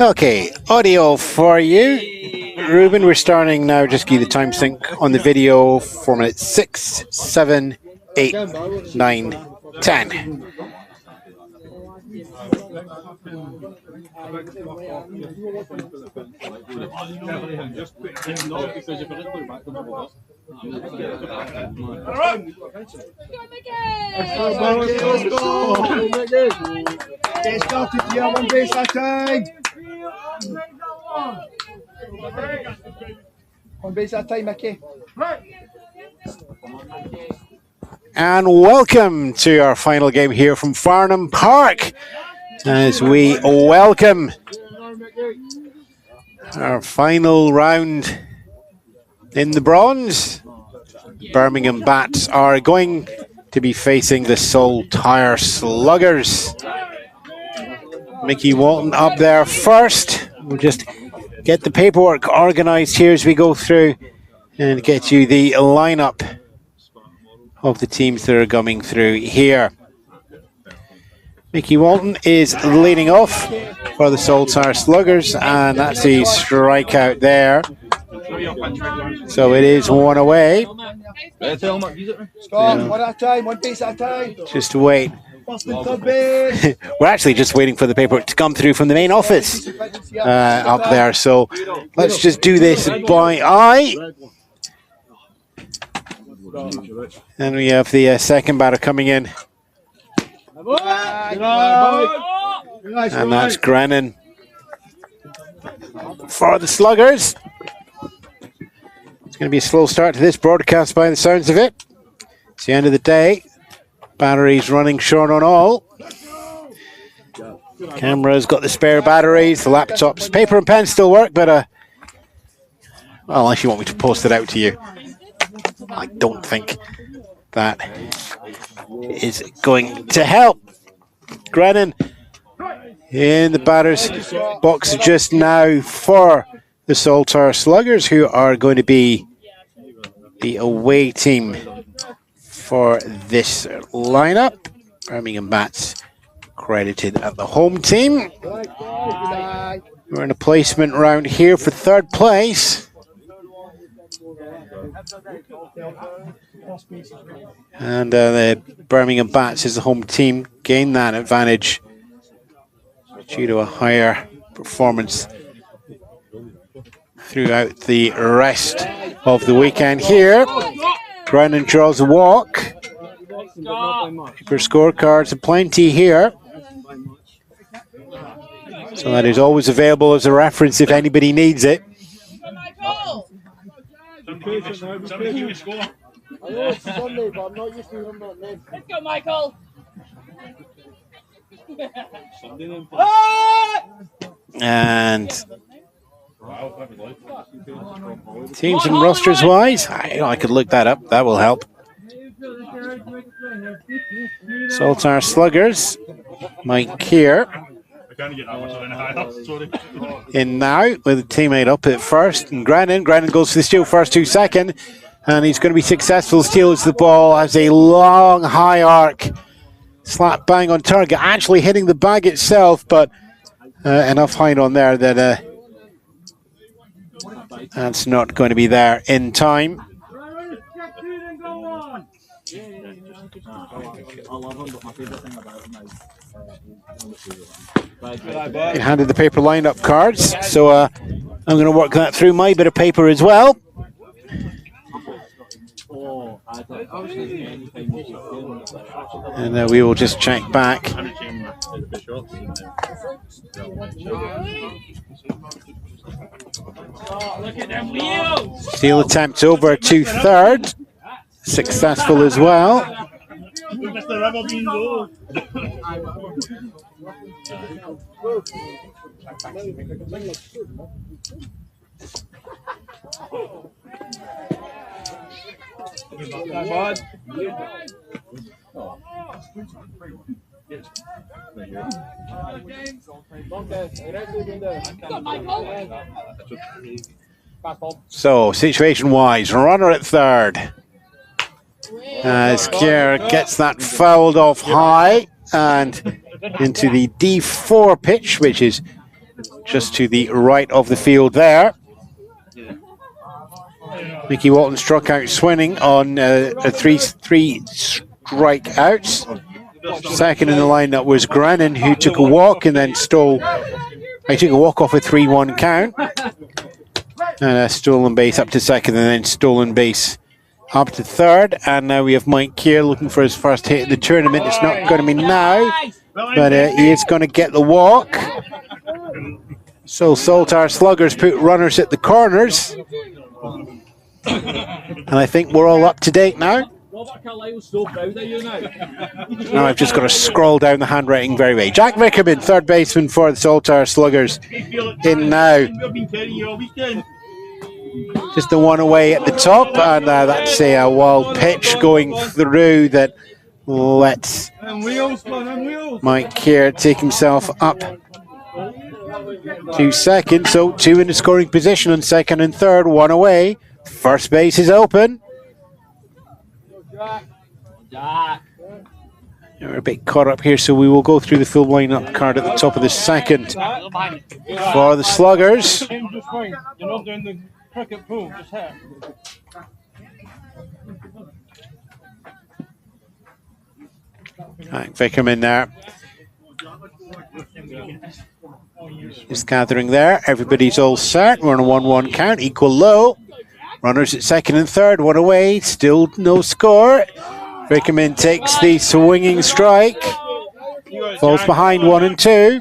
Okay, audio for you. Ruben, we're starting now. Just give you the time sync on the video. 4 minutes, 6, 7, 8, 9, 10. Get started here, one base at a time. One base at a time, Mickey. And welcome to our final game here from Farnham Park, as we welcome our final round in the bronze. Birmingham Batz are going to be facing the Saltire Sluggers. Mickey Walton up there first. We'll just get the paperwork organised here as we go through and get you the lineup of the teams that are coming through here. Mickey Walton is leading off for the Saltire Sluggers, and that's a strikeout there. So it is one away. Scott, one at a time, one base at a time. Just wait. We're actually just waiting for the paperwork to come through from the main office up there. So let's just do this by eye. And we have the second batter coming in. And that's Grennan for the Sluggers. It's going to be a slow start to this broadcast by the sounds of it. It's the end of the day. Batteries running short on all. Camera's got the spare batteries. The laptops, paper and pen still work, but well, unless you want me to post it out to you. I don't think that is going to help. Grennan in the batter's box just now for the Saltire Sluggers, who are going to be the away team for this lineup. Birmingham Batz credited at the home team. We're in a placement round here for third place. And the Birmingham Batz is the home team, gain that advantage due to a higher performance throughout the rest of the weekend here. Brennan draws a walk. Paper scorecards aplenty here. So that is always available as a reference if anybody needs it. Let's go, Michael! And teams and rosters wise, I could look that up. That will help. Saltire Sluggers, Mike here. In now with a teammate up at first, and Grennan goes for the steal first, 2 second, and he's going to be successful. Steals the ball, has a long high arc, slap bang on target, actually hitting the bag itself, but enough height on there that that's not going to be there in time. He handed the paper lineup cards, so I'm going to work that through my bit of paper as well. And we will just check back. Steal attempt over to third. Successful as well. So, situation-wise, runner at third. As Kier gets that fouled off high and into the D4 pitch, which is just to the right of the field there. Mickey Walton struck out swinging on three strikeouts. Second in the lineup was Grannon, who took a walk and then stole. He took a walk off a 3-1 count. And a stolen base up to second, and then stolen base up to third. And now we have Mike Keir looking for his first hit of the tournament. It's not going to be now, but he is going to get the walk. So Saltire Sluggers put runners at the corners. And I think we're all up to date now. Now I've just got to scroll down the handwriting very way. Jack Vickerman, third baseman for the Saltire Sluggers, in now. Just the one away at the top, and that's a wild pitch going through that lets Mike Keir take himself up to second. So two in the scoring position on second and third, one away. First base is open. We're a bit caught up here, so we will go through the full lineup card at the top of the second for the Sluggers. Right, Vickerman there. Just gathering there. Everybody's all set. We're on a 1-1 count, equal low. Runners at second and third, one away. Still no score. Vickerman takes the swinging strike. Falls behind 1 and 2.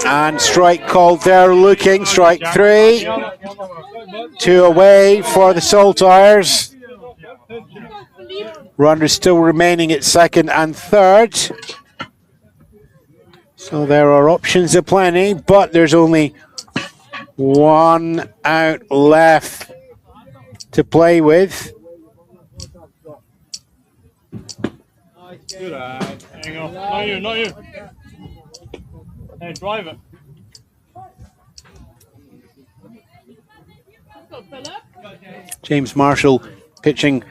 And strike called there, looking. Strike 3. 2 away for the Saltires. Runners still remaining at second and third. So there are options aplenty, but there's only 1 out left to play with. Hang on. Not you. Hey, drive it. James Marshall pitching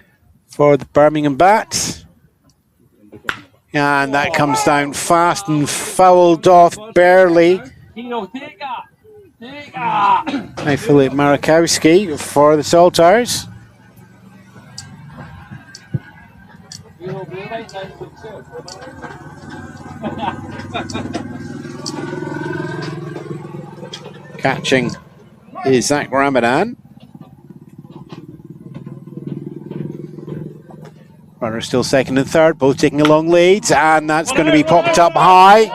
for the Birmingham Batz. And that comes down fast and fouled off barely by Philip Marakowski for the Saltires. Catching is Zach Ramadan. Runner still second and third, both taking long leads, and that's going to be popped up high.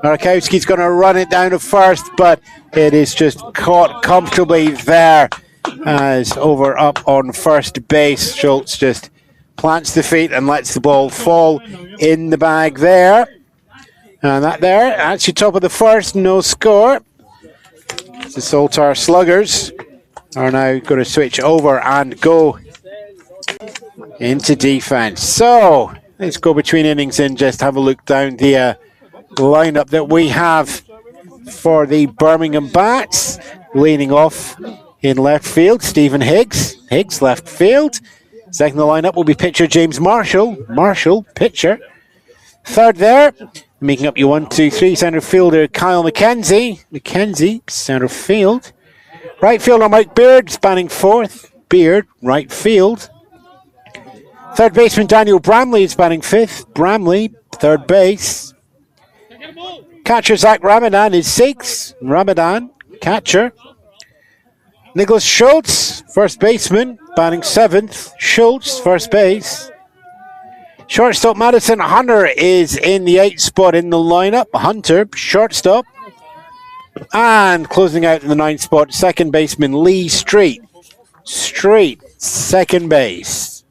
Marakowski's going to run it down to first, but it is just caught comfortably there as over up on first base. Schultz just plants the feet and lets the ball fall in the bag there. And that there, actually top of the first, no score. The Saltire Sluggers are now going to switch over and go into defense. So let's go between innings and just have a look down the lineup that we have for the Birmingham Batz. Leaning off in left field, Stephen Higgs. Higgs left field. Second in the lineup will be pitcher James Marshall. Marshall, pitcher. Third there, making up your 1, 2, 3, centre fielder Kyle McKenzie. McKenzie, centre field. Right fielder Mike Beard, spanning fourth. Beard, right field. Third baseman Daniel Bramley is batting fifth. Bramley, third base. Catcher Zach Ramadan is sixth. Ramadan, catcher. Nicholas Schultz, first baseman, batting seventh. Schultz, first base. Shortstop Madison Hunter is in the 8th spot in the lineup. Hunter, shortstop. And closing out in the 9th spot, second baseman Lee Street. Street, second base.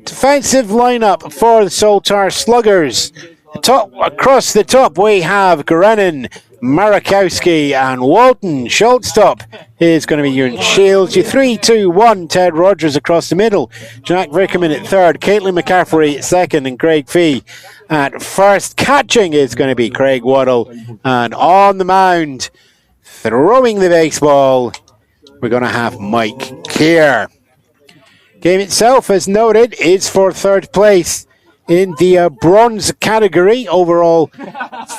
Defensive lineup for the Saltire Sluggers. Across the top we have Grennan, Marakowski and Walton. Shortstop is going to be Ewan Shields. Your 3-2-1 Ted Rogers across the middle. Jack Vickerman at third, Caitlin McCaffrey at second and Craig Fee at first. Catching is going to be Craig Waddle, and on the mound throwing the baseball we're going to have Mike Keir. Game itself, as noted, is for third place in the bronze category overall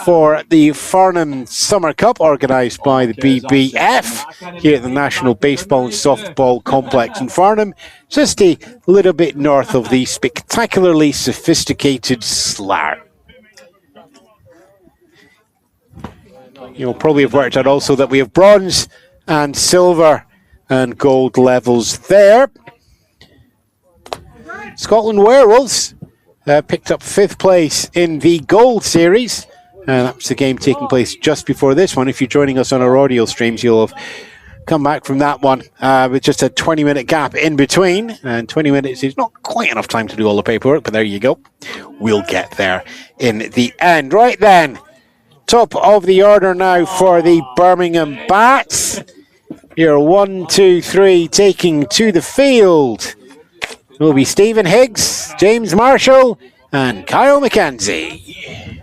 for the Farnham Summer Cup, organised by the BBF here at the National Baseball and Softball Complex in Farnham, just a little bit north of the spectacularly sophisticated Slough. You'll probably have worked out also that we have bronze and silver and gold levels there. Scotland Werewolves picked up 5th place in the Gold Series. That was the game taking place just before this one. If you're joining us on our audio streams, you'll have come back from that one with just a 20-minute gap in between. And 20 minutes is not quite enough time to do all the paperwork, but there you go. We'll get there in the end. Right then, top of the order now for the Birmingham Batz. Here, 1, 2, 3 taking to the field will be Stephen Higgs, James Marshall, and Kyle McKenzie.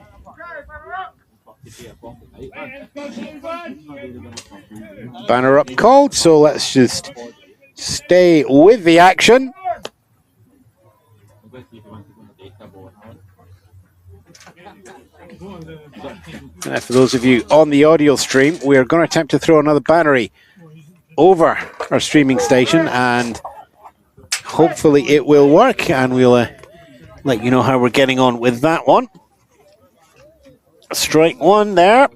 Banner up called, so let's just stay with the action. And for those of you on the audio stream, we are going to attempt to throw another battery over our streaming station, and hopefully it will work, and we'll let you know how we're getting on with that one. Strike one there.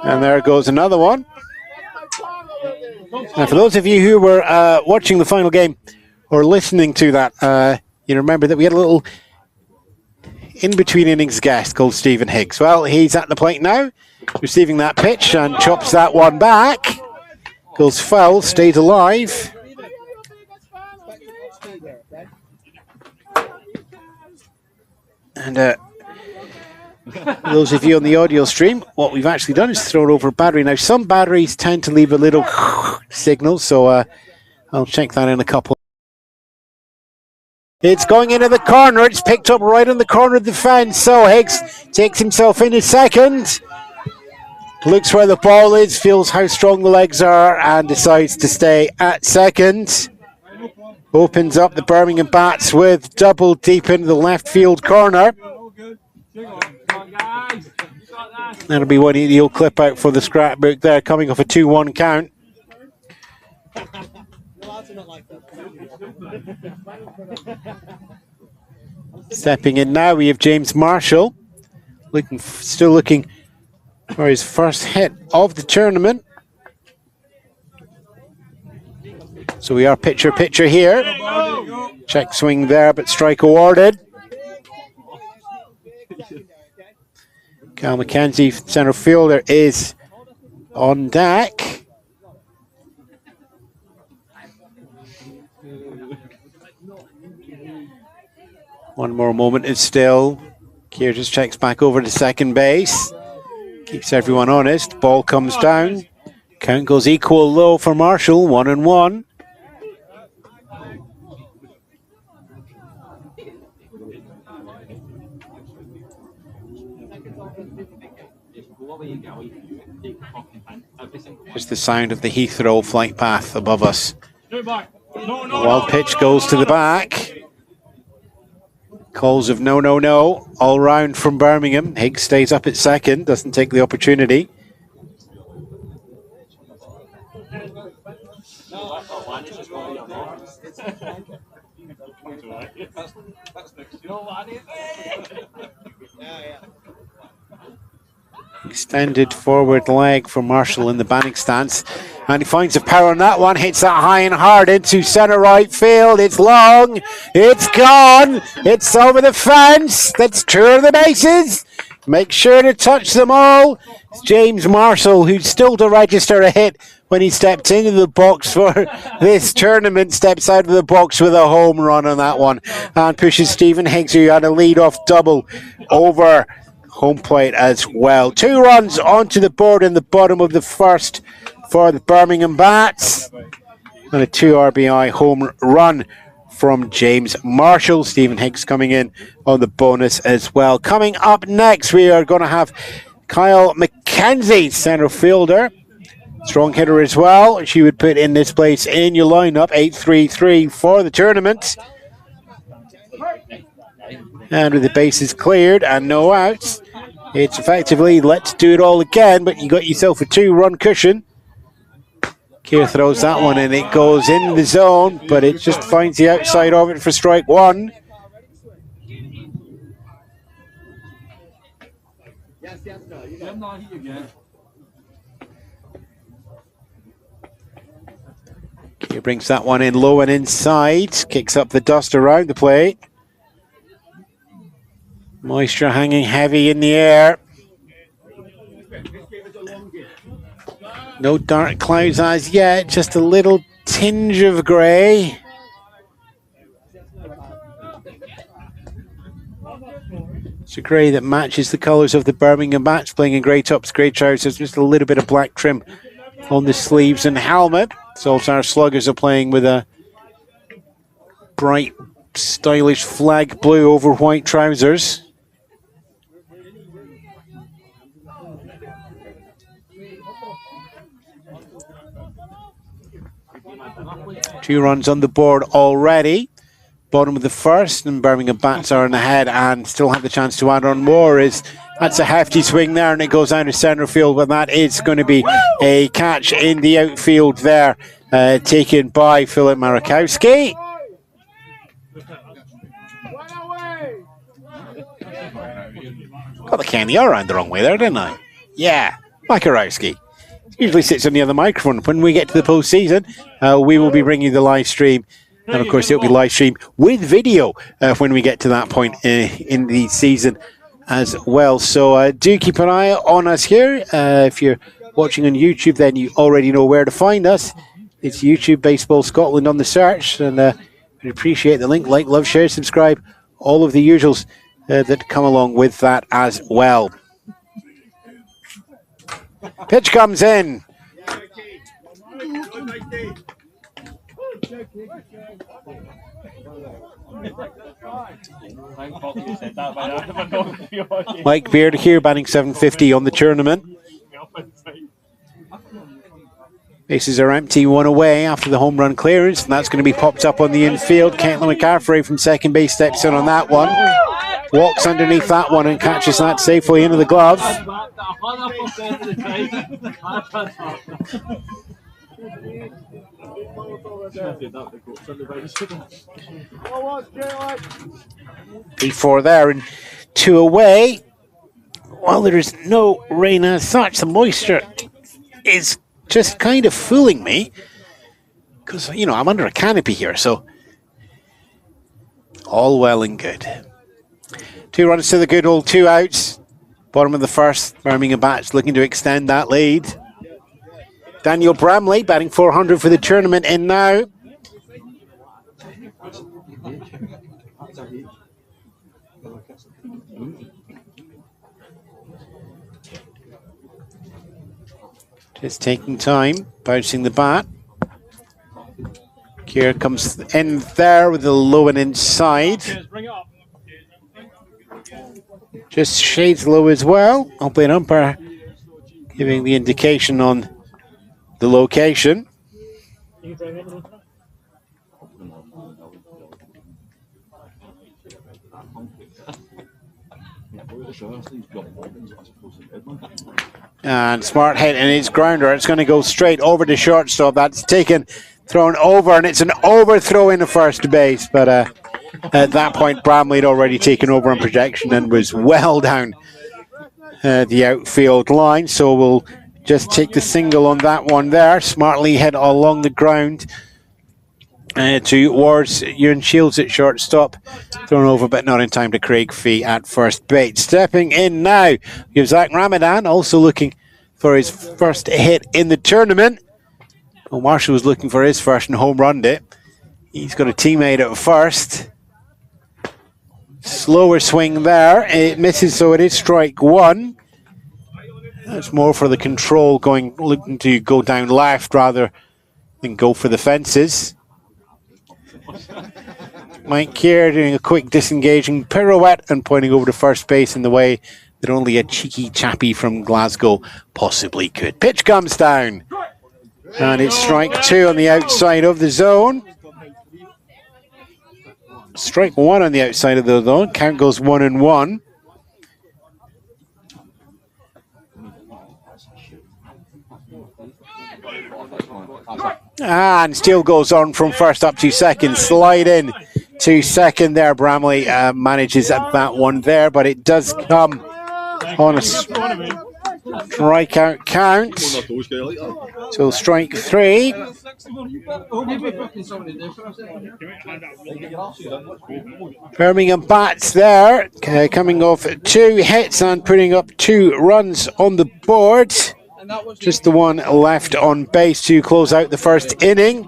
And there goes another one. And for those of you who were watching the final game or listening to that, you remember that we had a little in-between innings guest called Stephen Higgs. Well, he's at the plate now, receiving that pitch and chops that one back. Goes foul, stays alive. And those of you on the audio stream, what we've actually done is thrown over a battery. Now, some batteries tend to leave a little signal, so I'll check that in a couple. It's going into the corner. It's picked up right on the corner of the fence. So Higgs takes himself into second. Looks where the ball is, feels how strong the legs are, and decides to stay at second. Opens up the Birmingham Batz with double deep into the left field corner. That'll be one he'll clip out for the scrapbook there, coming off a 2-1 count. Stepping in now, we have James Marshall, still looking for his first hit of the tournament. So we are pitcher here. Check swing there, but strike awarded. Kyle McKenzie, centre fielder, is on deck. One more moment is still. Keir just checks back over to second base. Keeps everyone honest. Ball comes down. Count goes equal low for Marshall, 1-1. Here's the sound of the Heathrow flight path above us. The wild pitch goes to the back. Calls of no, no, no, all round from Birmingham. Higgs stays up at second, doesn't take the opportunity. Extended forward leg for Marshall in the batting stance, and he finds the power on that one, hits that high and hard into centre right field. It's long, it's gone, it's over the fence. That's two of the bases. Make sure to touch them all. It's James Marshall, who's still to register a hit when he stepped into the box for this tournament, steps out of the box with a home run on that one and pushes Stephen Higgs, who had a lead-off double, over home plate as well. 2 runs onto the board in the bottom of the first for the Birmingham Batz, and a 2 RBI home run from James Marshall. Stephen Higgs coming in on the bonus as well. Coming up next, we are going to have Kyle McKenzie, centre fielder. Strong hitter as well. She would put in this place in your lineup, 8-3-3 for the tournament. And with the bases cleared and no outs, it's effectively let's do it all again, but you got yourself a 2-run cushion. Keir throws that one and it goes in the zone, but it just finds the outside of it for strike one. Keir brings that one in low and inside, kicks up the dust around the plate. Moisture hanging heavy in the air. No dark clouds as yet, just a little tinge of grey. It's a grey that matches the colours of the Birmingham Batz, playing in grey tops, grey trousers, just a little bit of black trim on the sleeves and helmet. Saltire Sluggers are playing with a bright, stylish flag blue over white trousers. Two runs on the board already. Bottom of the first, and Birmingham Batz are in the head and still have the chance to add on more. That's a hefty swing there, and it goes down to centre field, but that is going to be a catch in the outfield there, taken by Philip Marakowski. Got the candy around the wrong way there, didn't I? Yeah, Makarowski. Usually sits on the other microphone. When we get to the postseason, we will be bringing the live stream. And of course, it'll be live stream with video when we get to that point in the season as well. So do keep an eye on us here. If you're watching on YouTube, then you already know where to find us. It's YouTube Baseball Scotland on the search. And we appreciate the link. Like, love, share, subscribe. All of the usuals that come along with that as well. Pitch comes in. Mike Beard here, batting 750 on the tournament. Bases are empty, one away after the home run clearance, and that's going to be popped up on the infield. Caitlin McCaffrey from second base steps in on that one. Walks underneath that one and catches that safely into the glove. Before there and two away. While there is no rain as such, the moisture is just kind of fooling me because, you know, I'm under a canopy here, so all well and good. 2 runs to the good old 2 outs. Bottom of the first, Birmingham Batz looking to extend that lead. Daniel Bramley batting 400 for the tournament in now. Just taking time, bouncing the bat. Keir comes in there with the low and inside. Just shades low as well. Albeit umpire giving the indication on the location. And smart hit, and it's grounder. It's going to go straight over to shortstop. That's taken, thrown over, and it's an overthrow into first base. But at that point, Bramley had already taken over on projection and was well down the outfield line. So we'll just take the single on that one there. Smartly hit along the ground towards Ewan Shields at shortstop. Thrown over, but not in time to Craig Fee at first base. Stepping in now, we have Zach Ramadan, also looking for his first hit in the tournament. Well, Marshall was looking for his first and home runned it. He's got a teammate at first. Slower swing there. It misses, so it is strike one. That's more for the control, looking to go down left rather than go for the fences. Mike Keir doing a quick disengaging pirouette and pointing over to first base in the way that only a cheeky chappy from Glasgow possibly could. Pitch comes down. And it's strike 2 on the outside of the zone. Strike 1 on the outside of the zone. Count goes 1-1. And still goes on from first up to second. Slide in to second there. Bramley manages at that one there, but it does come on a strikeout count. So strike 3. Birmingham Batz there, coming off 2 hits and putting up 2 runs on the board. Just the one left on base to close out the first inning.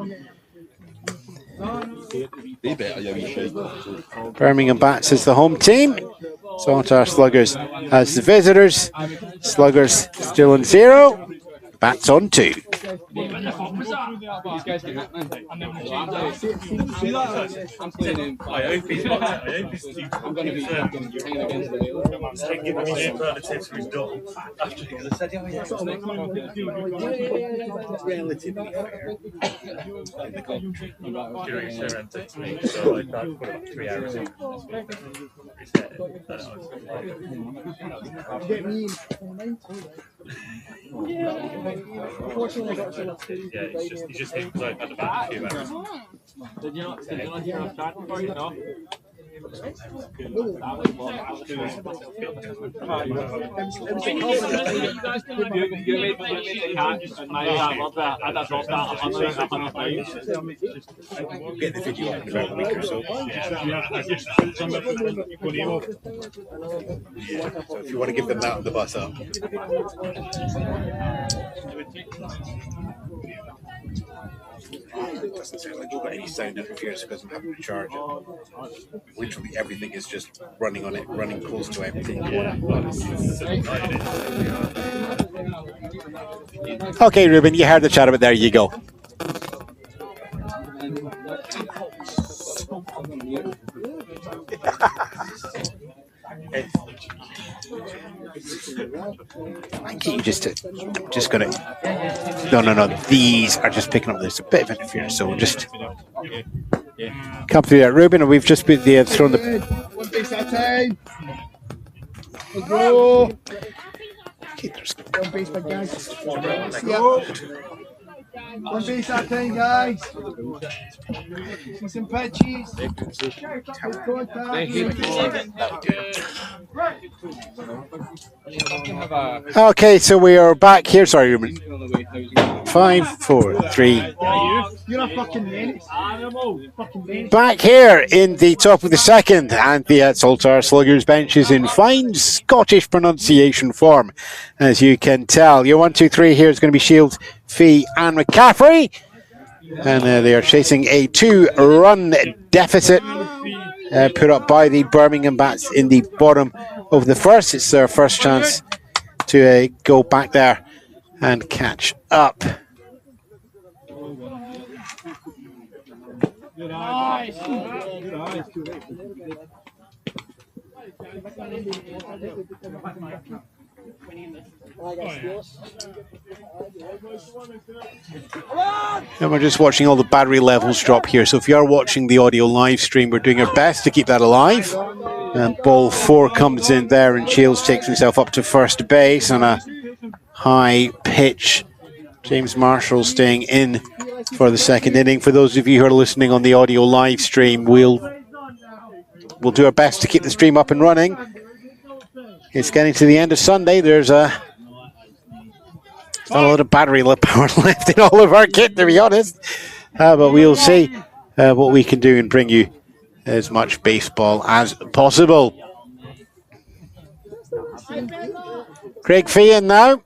Birmingham Batz is the home team. Saltire Sluggers as the visitors. Sluggers still on 0. Batz on 2. It's just him because I've had a bad few hours. Did you not hear us chatting for you? No? Get the video in about a week or so. So if you want to give them that on the bus up. It doesn't sound like you've got any sound interference because I'm having to charge it. Literally everything is just running on it, running close to empty. Okay, Ruben, you heard the chat, but there you go. I think you just gonna. No. These are just picking up. There's a bit of interference, so we'll just come through that, Ruben. And we've just been thrown the. One base at a time. Let's go. One base, big guys. One base at a time, guys. See some pitches. Okay, so we are back here. Sorry, Ruben. 5, 4, 3. You're a fucking menace. Back here in the top of the second, and the Saltire Sluggers bench is in fine Scottish pronunciation form, as you can tell. Your 1, 2, 3 here is going to be Shield, Fee, and McCaffrey, and they are chasing a 2-run deficit put up by the Birmingham Batz in the bottom of the first. It's their first chance to go back there and catch up. And we're just watching all the battery levels drop here. So if you are watching the audio live stream, we're doing our best to keep that alive. And ball 4 comes in there, and Shields takes himself up to first base on a high pitch. James Marshall staying in for the second inning. For those of you who are listening on the audio live stream, we'll do our best to keep the stream up and running. It's getting to the end of Sunday. There's not a lot of battery power left in all of our kit, to be honest. But we'll see what we can do and bring you as much baseball as possible. Craig Feehan now.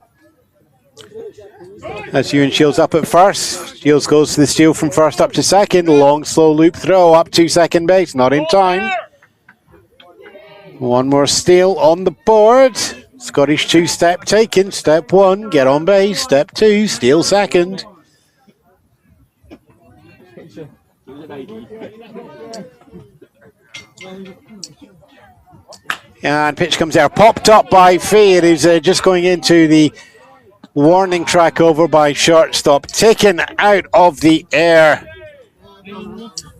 As Ewan Shields up at first. Shields goes to the steal from first up to second. Long, slow loop throw up to second base. Not in time. One more steal on the board. Scottish 2-step taken. Step 1, get on base. Step 2, steal second. And pitch comes there, popped up by Fee. It is just going into the warning track over by shortstop, taken out of the air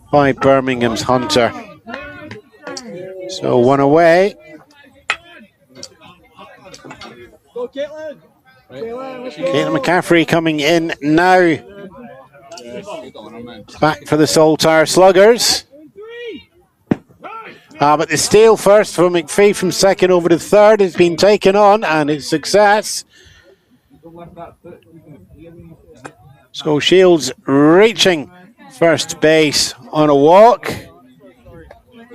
by Birmingham's Hunter. So 1 away. Caitlin McCaffrey coming in now. Back for the Saltire Sluggers. But the steal first from McPhee from second over to third has been taken on, and it's success. So Shields reaching first base on a walk.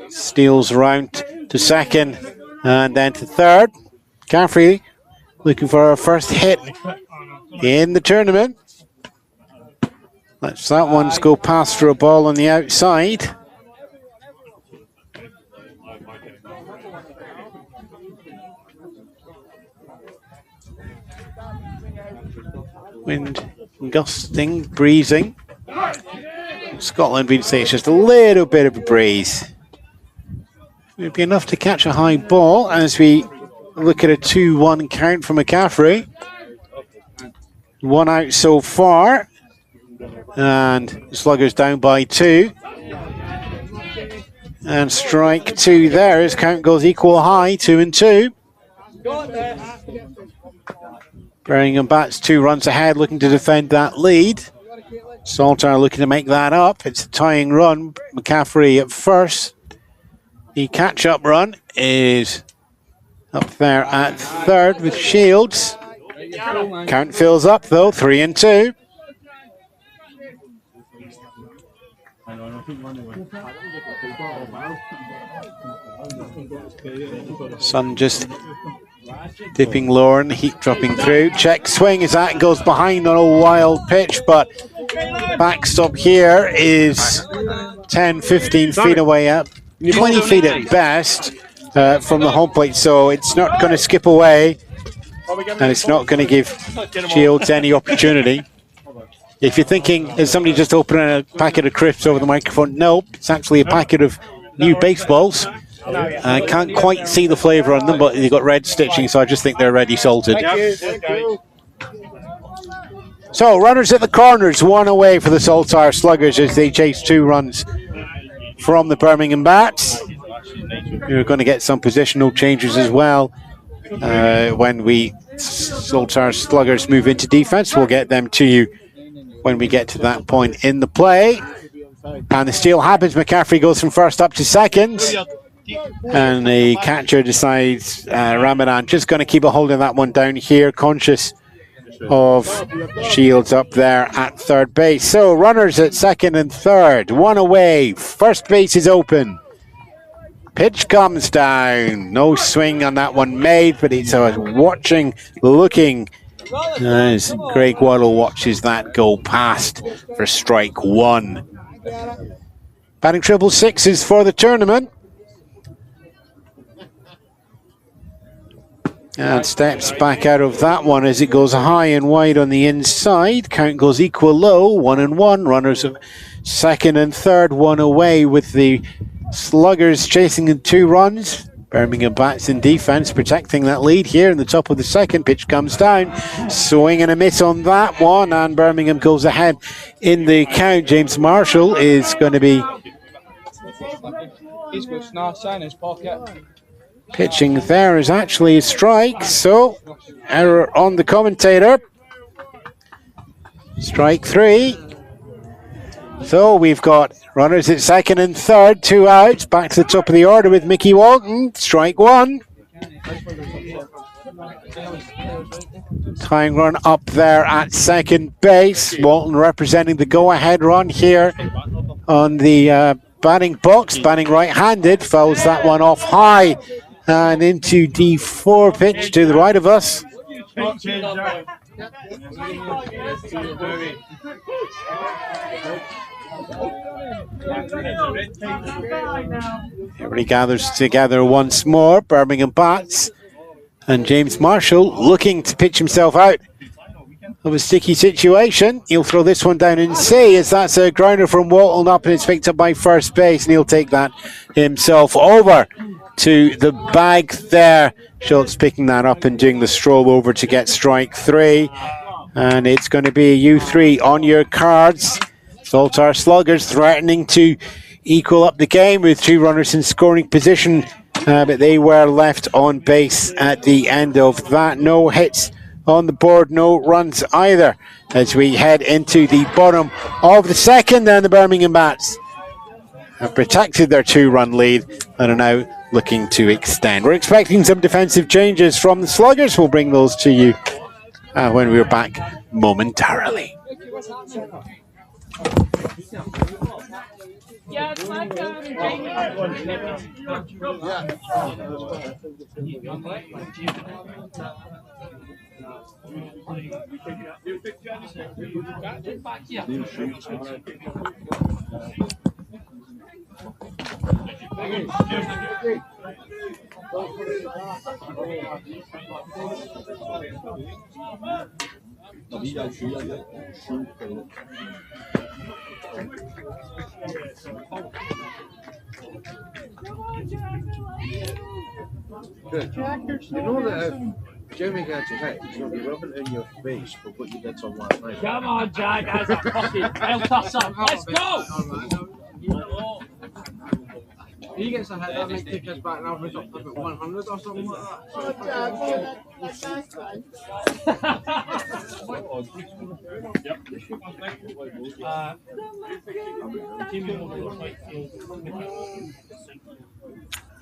Steals round to second and then to third. Caffrey looking for her first hit in the tournament. Let's that one go past for a ball on the outside. Wind gusting, breezing. Scotland, we'd say it's just a little bit of a breeze. It would be enough to catch a high ball as we look at a 2-1 count for McCaffrey. 1 out so far. And Sluggers down by 2. And strike 2 there as count goes equal high, 2-2. Birmingham Batz 2 runs ahead, looking to defend that lead. Saltire looking to make that up. It's a tying run. McCaffrey at first. The catch-up run is up there at third with Shields. Count fills up though, 3-2. Sun just dipping lower and heat dropping through. Check swing as that goes behind on a wild pitch, but backstop here is 10-15 feet away up. 20 feet at best from the home plate, so it's not going to skip away and it's not going to give Shields any opportunity. If you're thinking, is somebody just opening a packet of crisps over the microphone? Nope, it's actually a packet of new baseballs. I can't quite see the flavour on them, but they've got red stitching, so I just think they're ready salted. So, runners at the corners, 1 away for the Saltire Sluggers as they chase 2 runs from the Birmingham Batz. We're going to get some positional changes as well when we Saltire Sluggers move into defence. We'll get them to you when we get to that point in the play. And the steal happens. McCaffrey goes from first up to second. And the catcher decides Ramadan just going to keep a hold of that one down here, conscious of Shields up there at third base. So runners at second and third, 1 away. First base is open. Pitch comes down. No swing on that one made, but it's a watching, looking as Craig Waddle watches that go past for strike 1. Batting triple sixes for the tournament. And steps back out of that one as it goes high and wide on the inside. Count goes equal low, 1-1. Runners of second and third, 1 away with the Sluggers chasing in 2 runs. Birmingham Batz in defence, protecting that lead here in the top of the second. Pitch comes down, swing and a miss on that one, and Birmingham goes ahead in the count. James Marshall is going to be pitching there is actually a strike, so error on the commentator. Strike 3. So we've got runners at second and third, 2 outs. Back to the top of the order with Mickey Walton. Strike 1. Tying run up there at second base. Walton representing the go-ahead run here on the batting box. Batting right-handed. Fouls that one off high and into D4 pitch to the right of us. Everybody gathers together once more. Birmingham Batz and James Marshall looking to pitch himself out of a sticky situation. He'll throw this one down and see as that's a grounder from Walton up, and it's picked up by first base, and he'll take that himself over to the bag there. Schultz picking that up and doing the stroll over to get strike 3. And it's going to be a U3 on your cards. Saltire Sluggers threatening to equal up the game with 2 runners in scoring position, but they were left on base at the end of that. No hits on the board, no runs either, as we head into the bottom of the second, and the Birmingham Batz have protected their 2-run lead and are now looking to extend. We're expecting some defensive changes from the Sluggers. We'll bring those to you when we're back momentarily. Yeah, it's like You know that if Jamie gets a hit, he's going to be rubbing it in your face for what you did on last night. Come on, Jack, that's a fucking helter, son. Let's go! If he gets a hit, that might take us back an average up to about 100 or something like that.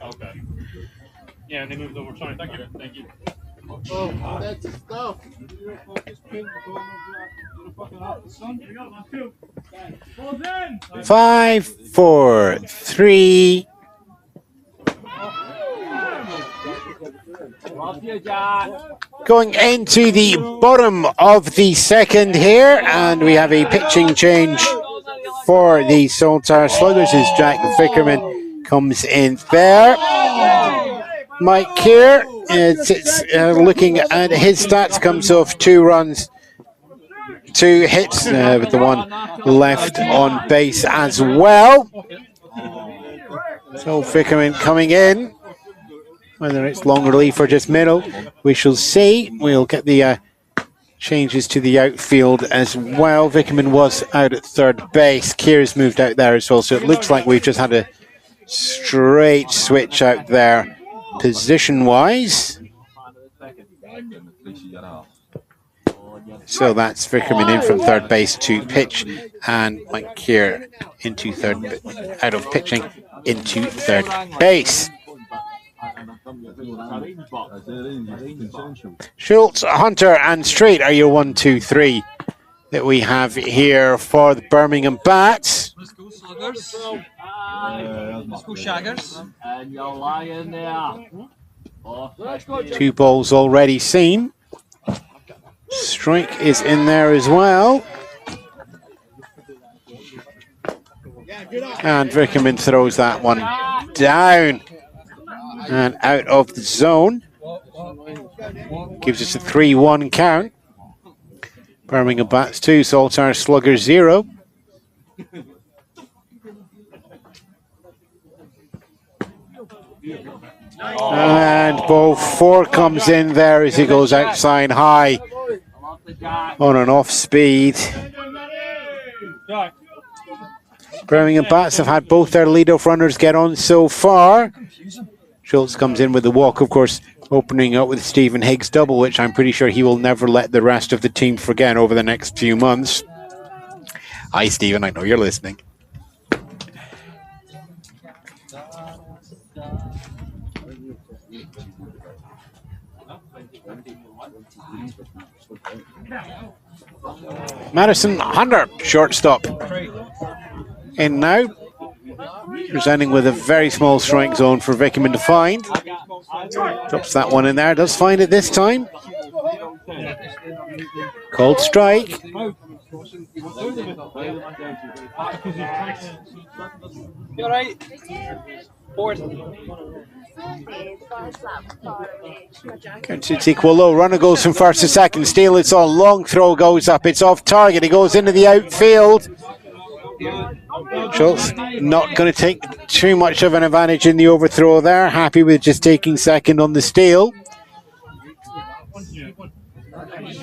Okay. Yeah, and they moved over. Sorry, thank you. Thank you. Oh, that's the stuff. 5, 4, 3. Going into the bottom of the second here, and we have a pitching change for the Saltire Sluggers as Jack Vickerman comes in there. Mike Keir, looking at his stats, comes off 2 runs, 2 hits, with the one left on base as well. So Vickerman coming in. Whether it's long relief or just middle, we shall see. We'll get the changes to the outfield as well. Vickerman was out at third base. Keir's moved out there as well. So it looks like we've just had a straight switch out there position-wise. So that's Vickerman in from third base to pitch, and Mike Keir into out of pitching into third base. Schultz, Hunter and Strait are your 1, 2, 3 that we have here for the Birmingham Batz. Let's go Sluggers. Let's go Shaggers. And you're lying there. 2 balls already seen. Strike is in there as well. And Vickerman throws that one down and out of the zone. Gives us a 3-1 count. Birmingham Batz 2, Saltire Sluggers 0. And ball 4 comes in there as he goes outside high on an off speed. Birmingham Batz have had both their leadoff runners get on so far. Schultz comes in with the walk, of course, opening up with Stephen Higgs' double, which I'm pretty sure he will never let the rest of the team forget over the next few months. Hi, Stephen, I know you're listening. Madison Hunter, shortstop. In now. Presenting with a very small strike zone for Vickerman to find. Drops that one in there. Does find it this time. Called strike. You alright? Fourth. It's equal low. Runner goes from first to second. Steele, it's on. Long throw goes up. It's off target. It goes into the outfield. Schultz not going to take too much of an advantage in the overthrow there. Happy with just taking second on the steal.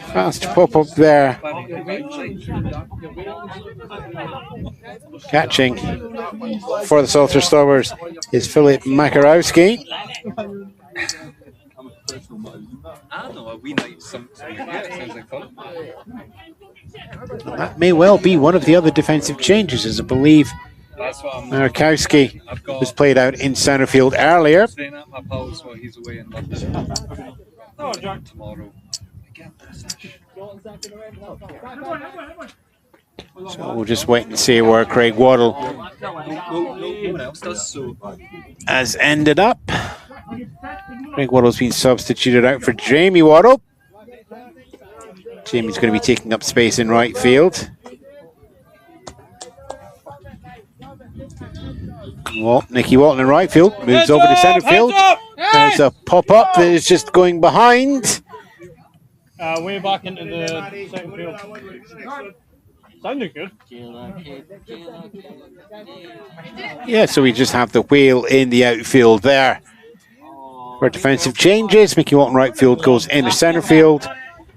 Fast pop up there. Catching for the Saltire Sluggers is Philip Makarowski. That may well be one of the other defensive changes, as I believe Marakowski was played out in centre field earlier. So we'll just wait and see where Craig Waddle has ended up. Craig Waddle's been substituted out for Jamie Waddle. Jamie's going to be taking up space in right field. Well, Nicky Walton in right field moves over to centre field. There's a pop-up that is just going behind. Way back into the second field. Sounding good. Yeah, so we just have the wheel in the outfield there. For defensive changes, Mickey Walton right field goes into centre field.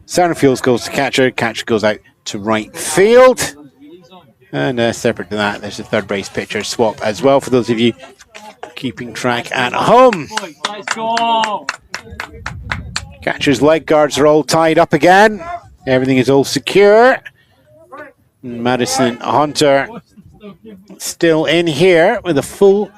Centre field goes to catcher. Catcher goes out to right field. And separate to that, there's a third base pitcher swap as well for those of you keeping track at home. Let's go. Catcher's leg guards are all tied up again. Everything is all secure. Madison Hunter still in here with a full.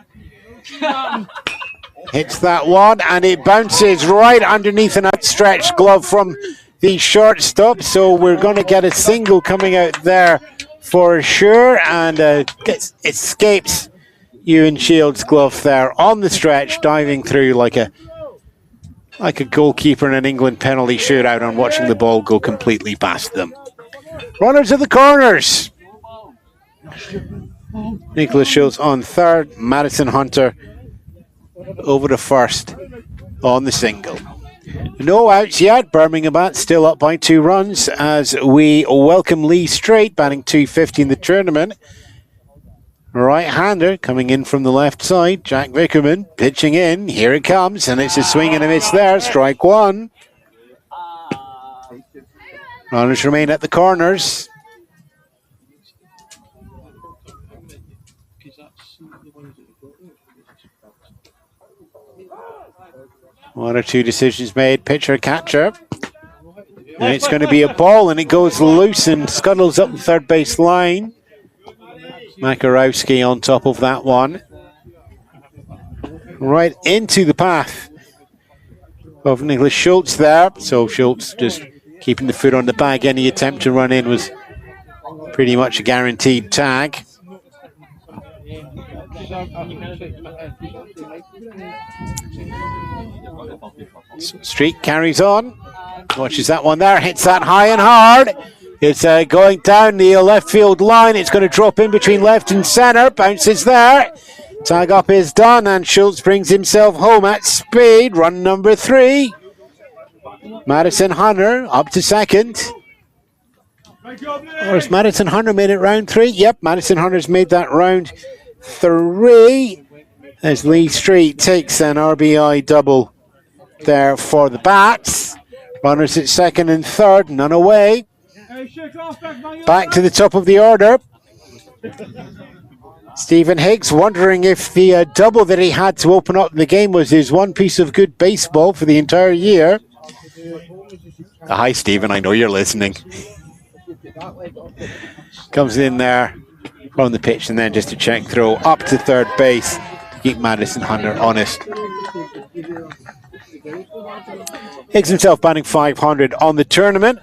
Hits that one and it bounces right underneath an outstretched glove from the shortstop. So we're going to get a single coming out there for sure. And escapes Ewan Shields' glove there on the stretch, diving through like a goalkeeper in an England penalty shootout on watching the ball go completely past them. Runners at the corners. Nicholas Schultz on third. Madison Hunter over to first on the single. No outs yet. Birmingham Batz still up by 2 runs as we welcome Lee Strait, batting .250 in the tournament. Right-hander coming in from the left side. Jack Vickerman pitching in. Here it comes, and it's a swing and a miss there. Strike one. Runners remain at the corners. One or two decisions made. Pitcher, catcher. And it's going to be a ball, and it goes loose and scuttles up the third base line. Makarowski on top of that one. Right into the path of Nicholas Schultz there. So Schultz just keeping the foot on the bag. Any attempt to run in was pretty much a guaranteed tag. Street carries on. Watches that one there. Hits that high and hard. It's going down the left field line. It's going to drop in between left and centre. Bounces there. Tag up is done, and Schultz brings himself home at speed. Run number 3. Madison Hunter up to second. Or has Madison Hunter made it round 3? Yep, Madison Hunter's made that round 3. As Lee Street takes an RBI double there for the Bats. Runners at second and third, none away. Back to the top of the order. Stephen Higgs wondering if the double that he had to open up the game was his one piece of good baseball for the entire year. Hi, Stephen, I know you're listening. Comes in there from the pitch and then just a check throw up to third base to keep Madison Hunter honest. Higgs himself batting .500 on the tournament.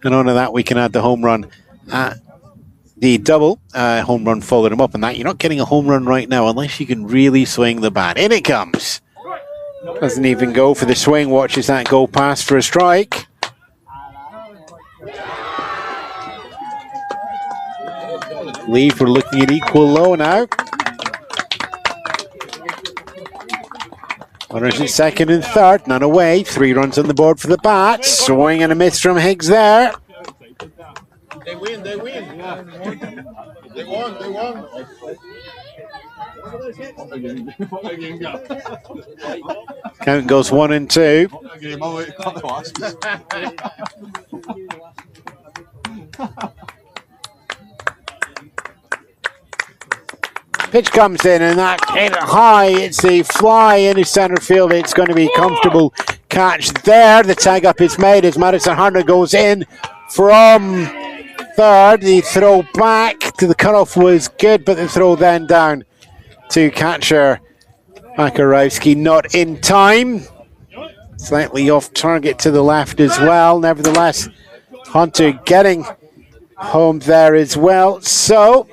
And onto that, we can add the home run. The double home run followed him up on that. You're not getting a home run right now unless you can really swing the bat. In it comes. Doesn't even go for the swing. Watches that go past for a strike. Leave, we're looking at equal low now. Runners at second and third, none away. 3 runs on the board for the Bats. Swing and a miss from Higgs there. They win. They won. Count goes 1 and 2. Pitch comes in and that hit high. It's a fly into centre field. It's going to be a comfortable catch there. The tag up is made as Madison Hunter goes in from third. The throw back to the cutoff was good, but the throw then down to catcher Makarowski not in time. Slightly off target to the left as well. Nevertheless, Hunter getting home there as well. So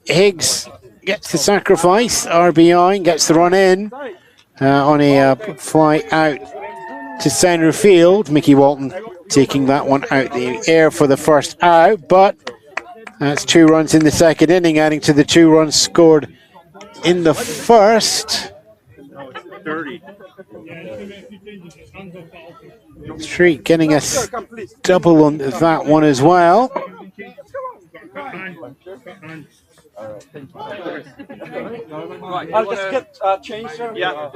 Higgs gets the sacrifice, RBI, gets the run in on a fly out to centre field. Mickey Walton taking that one out the air for the first out, but that's 2 runs in the second inning, adding to the 2 runs scored in the first. Street getting a double on that one as well. I'll just get change, sir. Yeah.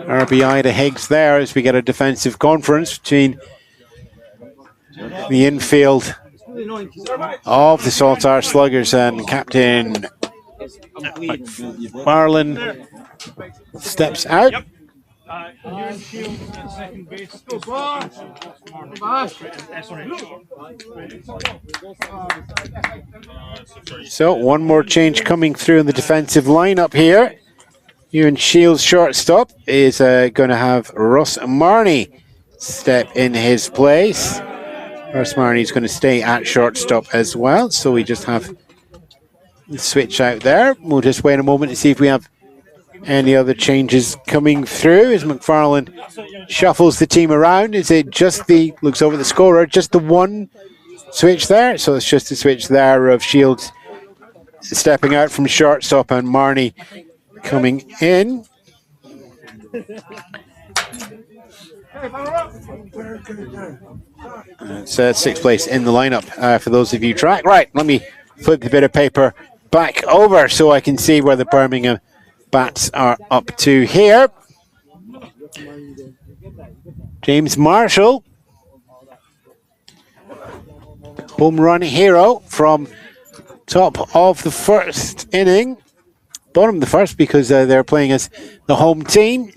RBI to Higgs there as we get a defensive conference between the infield of the Saltire Sluggers and Captain Marlin steps out. So 1 more change coming through in the defensive lineup here. Ewan Shields shortstop is going to have Russ Marnie step in his place. Russ Marnie is going to stay at shortstop as well, so we just have the switch out there. We'll just wait a moment to see if we have any other changes coming through as McFarlane shuffles the team around. Is it just looks over the scorer, just the one switch there? So it's just a switch there of Shields stepping out from shortstop and Marnie coming in. It's 6th place in the lineup for those of you track. Right, let me flip the bit of paper back over so I can see where the Birmingham Bats are up to here. James Marshall, home run hero from top of the first inning. Bottom of the first because they're playing as the home team.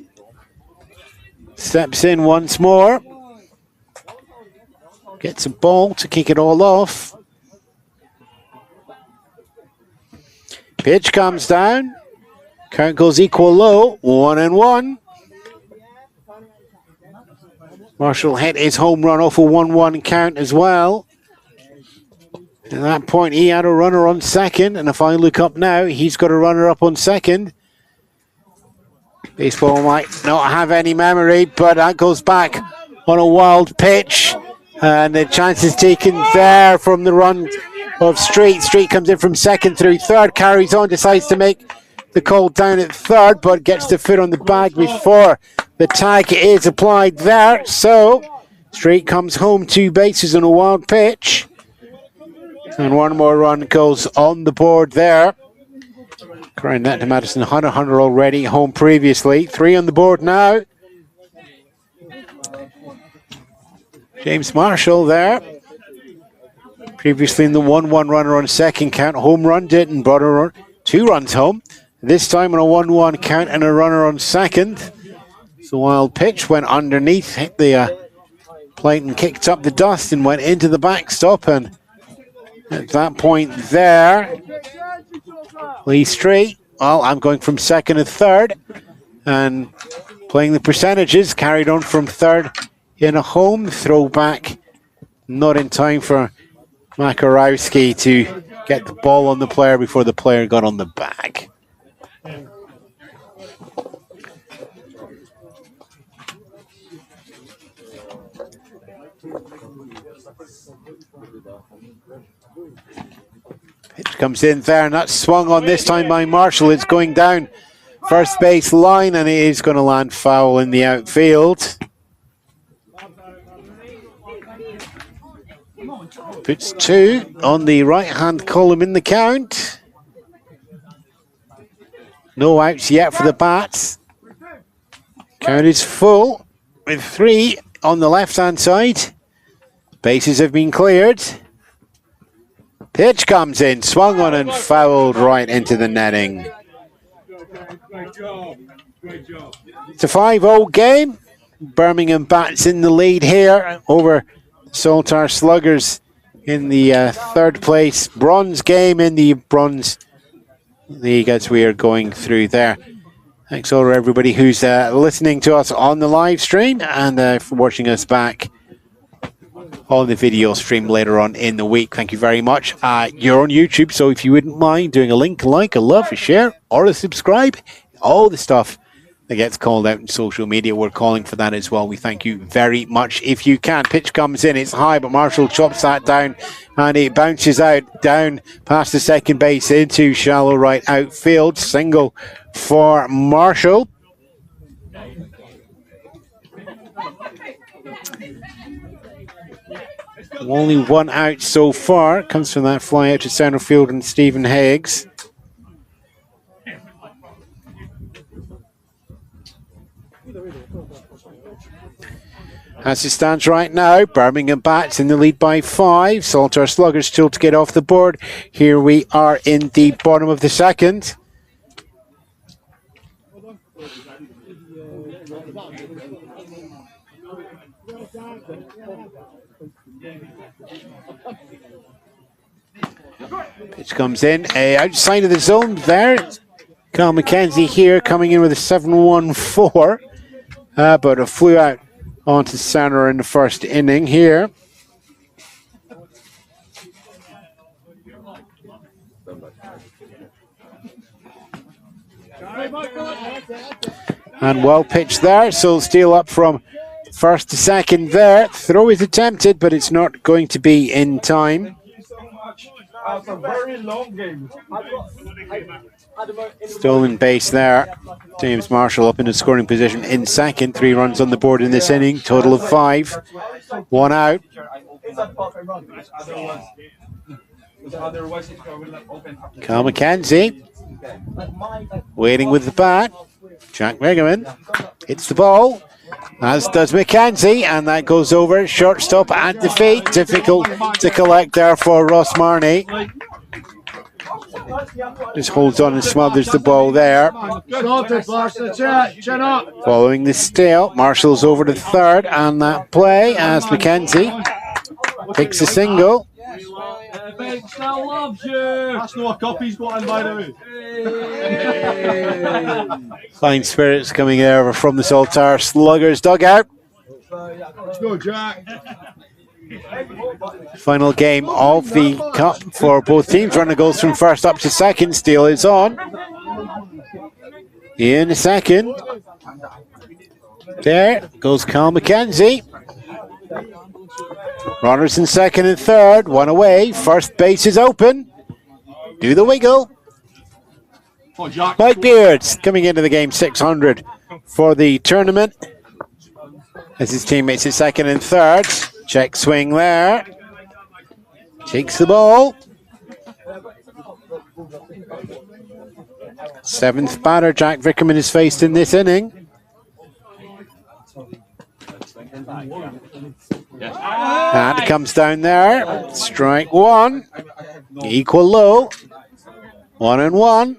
Steps in once more. Gets a ball to kick it all off. Pitch comes down. Count goes equal low, 1-1. Marshall hit his home run off a 1-1 count as well. At that point, he had a runner on second, and if I look up now, he's got a runner up on second. Baseball might not have any memory, but that goes back on a wild pitch, and the chance is taken there from the run of Street. Street comes in from second through third, carries on, decides to make the call down at third, but gets the foot on the bag before the tag is applied there. So Street comes home 2 bases on a wild pitch, and 1 more run goes on the board there. Carrying that to Madison Hunter. Hunter already home previously. 3 on the board now. James Marshall there. Previously in the 1-1 runner on second count. Home run didn't, brought a run, 2 runs home. This time on a 1-1 count and a runner on second. So wild pitch went underneath, hit the plate and kicked up the dust and went into the backstop. And at that point there, Lee Street, well, I'm going from second to third. And playing the percentages, carried on from third in a home throwback. Not in time for Makarowski to get the ball on the player before the player got on the bag. Pitch comes in there, and that's swung on this time by Marshall. It's going down first base line, and it is going to land foul in the outfield. Puts 2 on the right-hand column in the count. No outs yet for the Bats. Count is full with 3 on the left-hand side. Bases have been cleared. Pitch comes in, swung on and fouled right into the netting. It's a 5-0 game. Birmingham Batz in the lead here over Saltire Sluggers in the 3rd place bronze game in the bronze league as we are going through there. Thanks all to everybody who's listening to us on the live stream and for watching us back on the video stream later on in the week. Thank you very much. You're on YouTube, so if you wouldn't mind doing a link, a like, a love, a share, or a subscribe, all the stuff that gets called out in social media, we're calling for that as well. We thank you very much if you can. Pitch comes in, it's high, but Marshall chops that down, and it bounces out, down past the second base into shallow right outfield. Single for Marshall. Only 1 out so far. Comes from that fly out to center field and Stephen Higgs. As it stands right now, Birmingham Batz in the lead by 5. Saltire Sluggers still to get off the board. Here we are in the bottom of the 2nd. Pitch comes in, outside of the zone there. Carl McKenzie here coming in with a 7-1-4, but it flew out onto center in the 1st inning here. And well pitched there, so steal up from 1st to 2nd there. Throw is attempted, but it's not going to be in time. That's a very long game. Stolen base there. James Marshall up in the scoring position in 2nd. 3 runs on the board in this inning. Total of 5. 1 out. Carl McKenzie waiting with the bat. Jack Megaman hits the ball, as does McKenzie, and that goes over. Shortstop at the feet. Difficult to collect there for Ross Marnie. Just holds on and smothers the ball there. Following the steal, Marshall's over to 3rd, and that play as McKenzie takes a single. Still loves you. That's not a cup he's got in, by the way. Fine spirits coming over from the Saltire Sluggers dugout. Let's go, Jack. Final game of the cup for both teams. Runner goes from 1st up to 2nd. Steal is on. In the 2nd. There goes Carl McKenzie. Runners in 2nd and 3rd. 1 away. 1st base is open. Do the wiggle. Mike Beards coming into the game, 600 for the tournament. As his teammates at 2nd and 3rd. Check swing there. Takes the ball. 7th batter Jack Vickerman is faced in this inning. And it comes down there. Strike 1. Equal low. 1-1.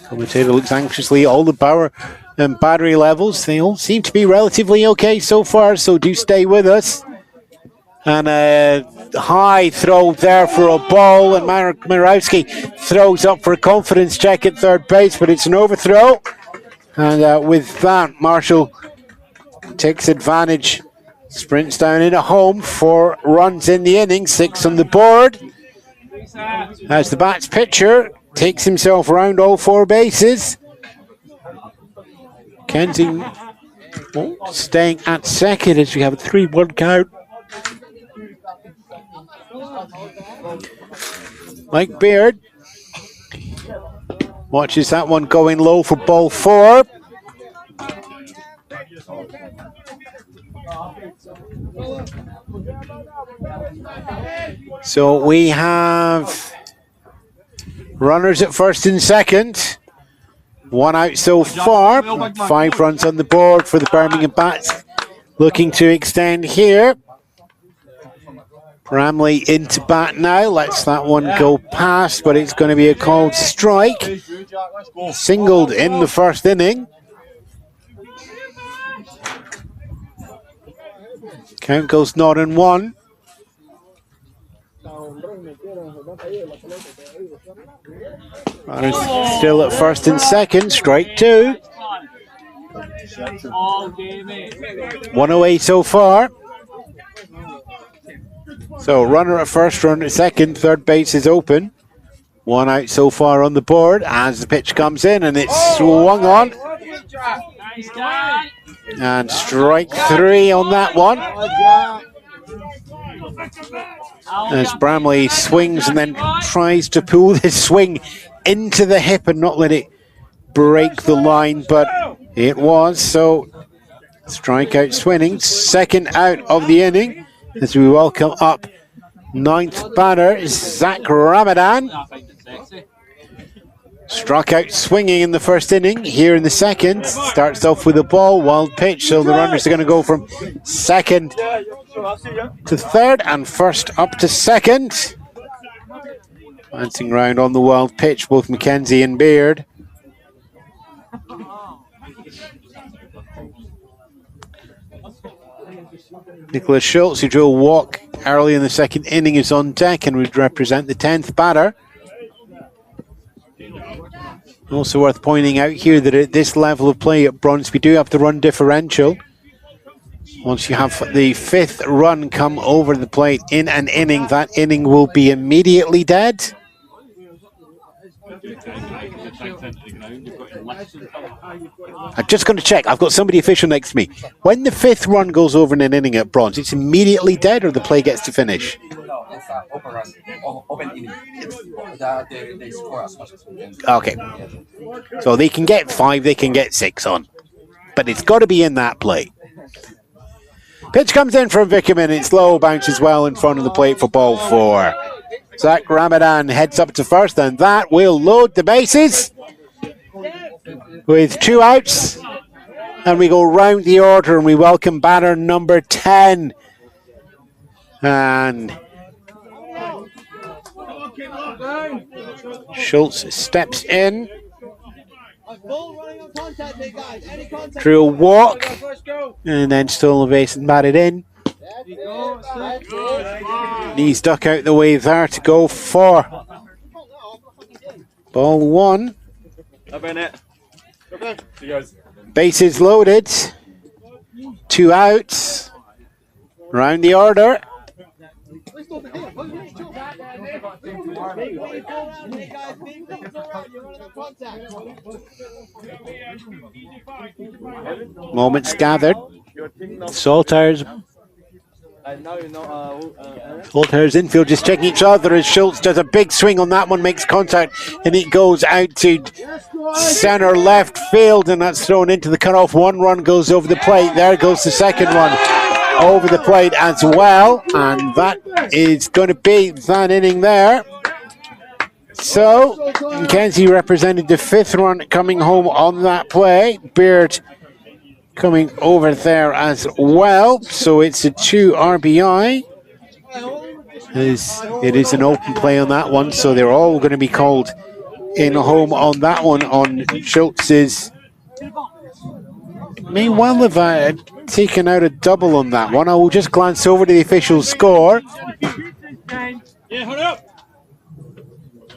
Commentator looks anxiously. All the power and battery levels, they all seem to be relatively okay so far, so do stay with us. And a high throw there for a ball, and Mirowski throws up for a confidence check at 3rd base, but it's an overthrow. And with that, Marshall takes advantage, sprints down in at home. 4 runs in the inning, 6 on the board. As the Bat's pitcher takes himself around all 4 bases. Kenzie Staying at second as we have a 3-1 count. Mike Beard watches that one going low for ball 4. So we have runners at first and second. 1 out so far. 5 runs on the board for the Birmingham Batz. Looking to extend here. Bramley into bat now. Lets that one go past, but it's going to be a called strike. Singled in the first inning. Count goes 0-1. Runners still at first and second. Strike 2. 1 away so far. So runner at first, runner at second. Third base is open. 1 out so far on the board as the pitch comes in, and it's swung on. And strike 3 on that one. As Bramley swings and then tries to pull his swing into the hip and not let it break the line, but it was. So strikeout swinging. Second out of the inning as we welcome up 9th batter, Zach Ramadan. Struck out swinging in the first inning. Here in the second, starts off with a ball, wild pitch, so the runners are going to go from second to third and first up to second. Glancing round on the wild pitch, both McKenzie and Beard. Nicholas Schultz, who drew a walk early in the second inning, is on deck and would represent the 10th batter. Also worth pointing out here that at this level of play at bronze, we do have the run differential. Once you have the 5th run come over the plate in an inning, that inning will be immediately dead. I'm just going to check. I've got somebody official next to me. When the 5th run goes over in an inning at bronze, it's immediately dead or the play gets to finish? Okay. So they can get 5, they can get 6 on. But it's got to be in that play. Pitch comes in from Vickerman. It's low, bounces well in front of the plate for ball 4. Zach Ramadan heads up to first, and that will load the bases with 2 outs. And we go round the order and we welcome batter number 10. And Schultz steps in. Drew a walk and then stole the base and batted in. Knees duck out the way there to go for ball 1. Bases loaded. 2 outs. Round the order. Moments gathered. Saltire's infield just checking each other as Schultz does a big swing on that one, makes contact, and it goes out to center left field, and that's thrown into the cutoff. 1 run goes over the plate. There goes the second one over the plate as well, and that is going to be that inning there. So McKenzie represented the 5th run coming home on that play. Beard coming over there as well. So it's a 2 RBI. It is an open play on that one, so they're all going to be called in home on that one. On Schultz's, may well have taken out a double on that one. I will just glance over to the official score.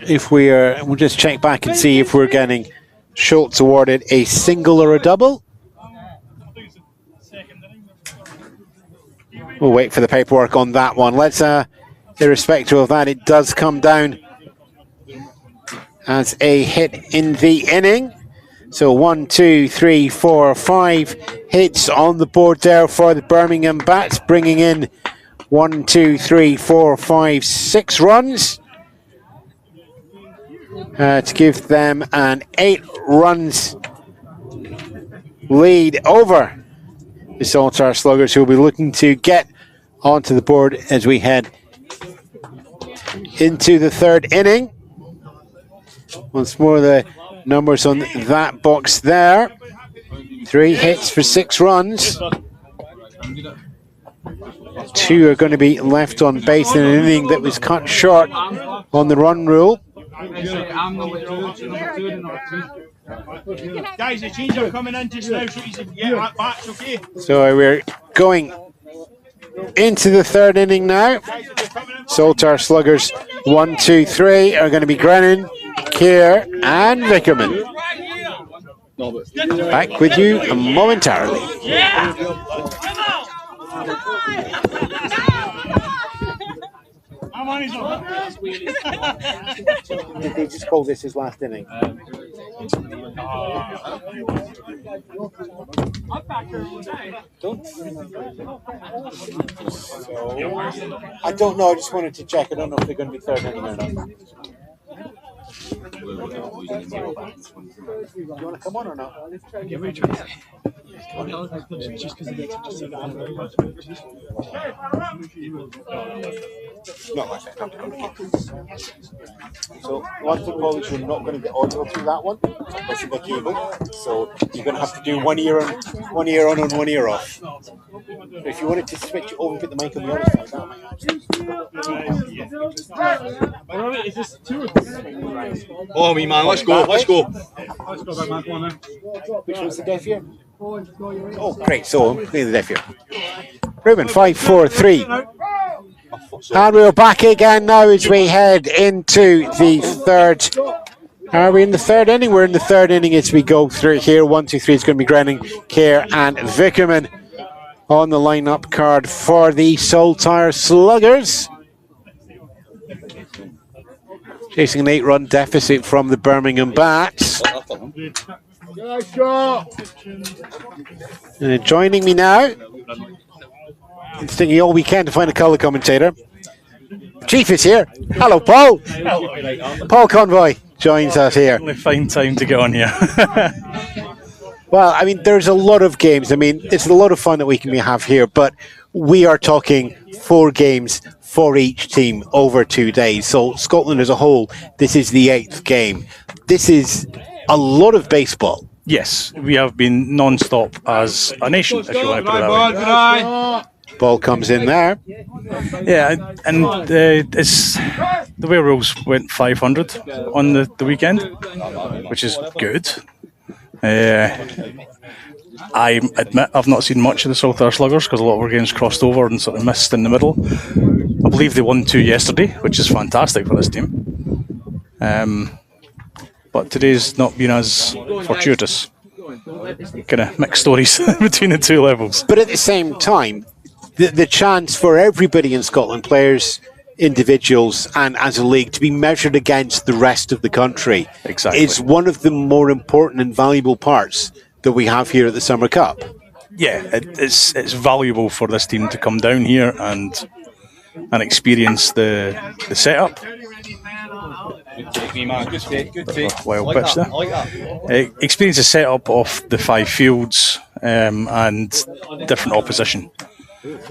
If we are, we'll just check back and see if we're getting Schultz awarded a single or a double. We'll wait for the paperwork on that one. Let's, irrespective of that, it does come down as a hit in the inning. So 1, 2, 3, 4, 5 hits on the board there for the Birmingham Batz, bringing in 1, 2, 3, 4, 5, 6 runs to give them an 8 runs lead over the Saltire Sluggers, who will be looking to get onto the board as we head into the third inning. Once more, the numbers on that box there. 3 hits for 6 runs. 2 are going to be left on base in an inning that was cut short on the run rule. Guys, the change are coming in just now, so you can get that back, okay? So we're going into the third inning now. Saltire Sluggers 1, 2, 3 are going to be Grennan, Keir and Vickerman. Back with you momentarily. Did they just call this his last inning? I don't know, I just wanted to check. I don't know if they're going to be third inning or not. Do you want to come on or not? Not much. So one thing, Paul, is you're not going to get audio through that one. This is the cable, so you're going to have to do one ear on and one ear off. If you wanted to switch it over and put the mic on the other side, that might actually. Oh, me man, let's go. Let's go, big man. Come on now. Which one's the deaf ear? Oh, great. So I'm playing the deaf ear. Ruben, 5, 4, 3. And we're back again now as we head into the third. Are we in the third inning? We're in the third inning as we go through here. 1, 2, 3 is going to be Grennan, Keir and Vickerman on the lineup card for the Saltire Sluggers. Chasing an 8-run deficit from the Birmingham Batz. Joining me now, it's taking all weekend to find a colour commentator. Chief is here. Hello, Paul. Hello. Paul Convoy joins us here. Only fine time to get on here. Well, I mean, there's a lot of games. I mean, it's a lot of fun that we can have here, but we are talking 4 games for each team over 2 days. So Scotland as a whole, this is the 8th game. This is a lot of baseball. Yes, we have been non-stop as a nation, if you want to put it that way. Ball comes in there. Yeah, and it's the Werewolves went 500 on the weekend, which is good. I admit I've not seen much of the Saltire Sluggers because a lot of our games crossed over and sort of missed in the middle. I believe they won 2 yesterday, which is fantastic for this team. But today's not been as fortuitous. Kind of mixed stories between the 2 levels. But at the same time, the chance for everybody in Scotland, players, individuals and as a league, to be measured against the rest of the country is one of the more important and valuable parts that we have here at the Summer Cup. Yeah, it's valuable for this team to come down here and experience the setup. Well pitch there. Experience the setup of the 5 fields and different opposition,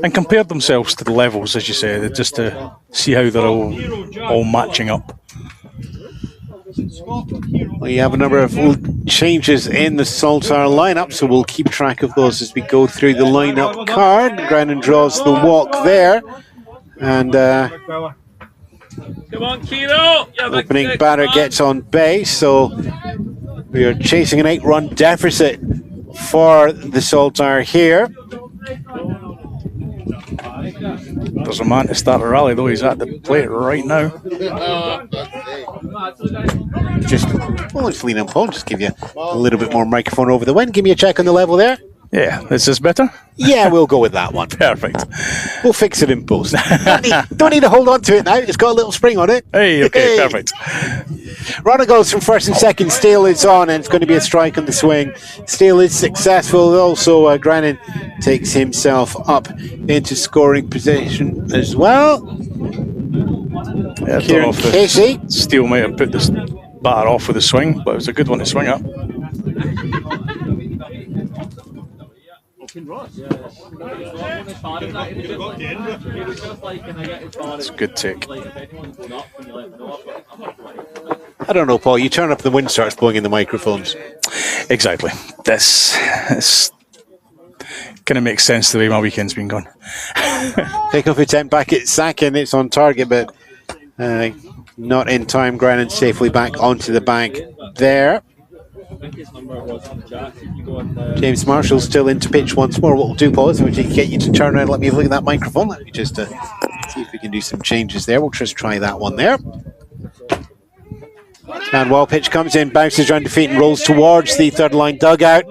and compare themselves to the levels, as you say, just to see how they're all matching up. Well, you have a number of changes in the Saltire lineup, so we'll keep track of those as we go through the lineup card. Grennan draws the walk there, and Come on, Kiro! opening batter gets on base, so we are chasing an 8-run deficit for the Saltire here. There's a man to start a rally, though. He's at the plate right now. Just, well, let's lean in, Paul. Just give you a little bit more microphone over the wind. Give me a check on the level there. Yeah, is this better? Yeah, we'll go with that one. Perfect. We'll fix it in post. Don't need to hold on to it now. It's got a little spring on it. Hey, okay, Hey. perfect. Runner goes from first and second. Steele is on, and it's going to be a strike on the swing. Steele is successful. Also, Grannon takes himself up into scoring position as well. Yeah, I don't know Kieran if the Casey. Steele might have put this batter off with the swing, but it was a good one to swing at. It's a good take. I don't know, Paul. You turn up, the wind starts blowing in the microphones. Exactly. This kind of makes sense the way my weekend's been gone. Pick up attempt back at second. It's on target, but not in time. Grannon safely back onto the bank there. James Marshall still into pitch once more. What we'll do, Paul, is we'll get you to turn around and let me look at that microphone. Let me just see if we can do some changes there. We'll just try that one there. And while pitch comes in, bounces around the feet and rolls towards the third line dugout.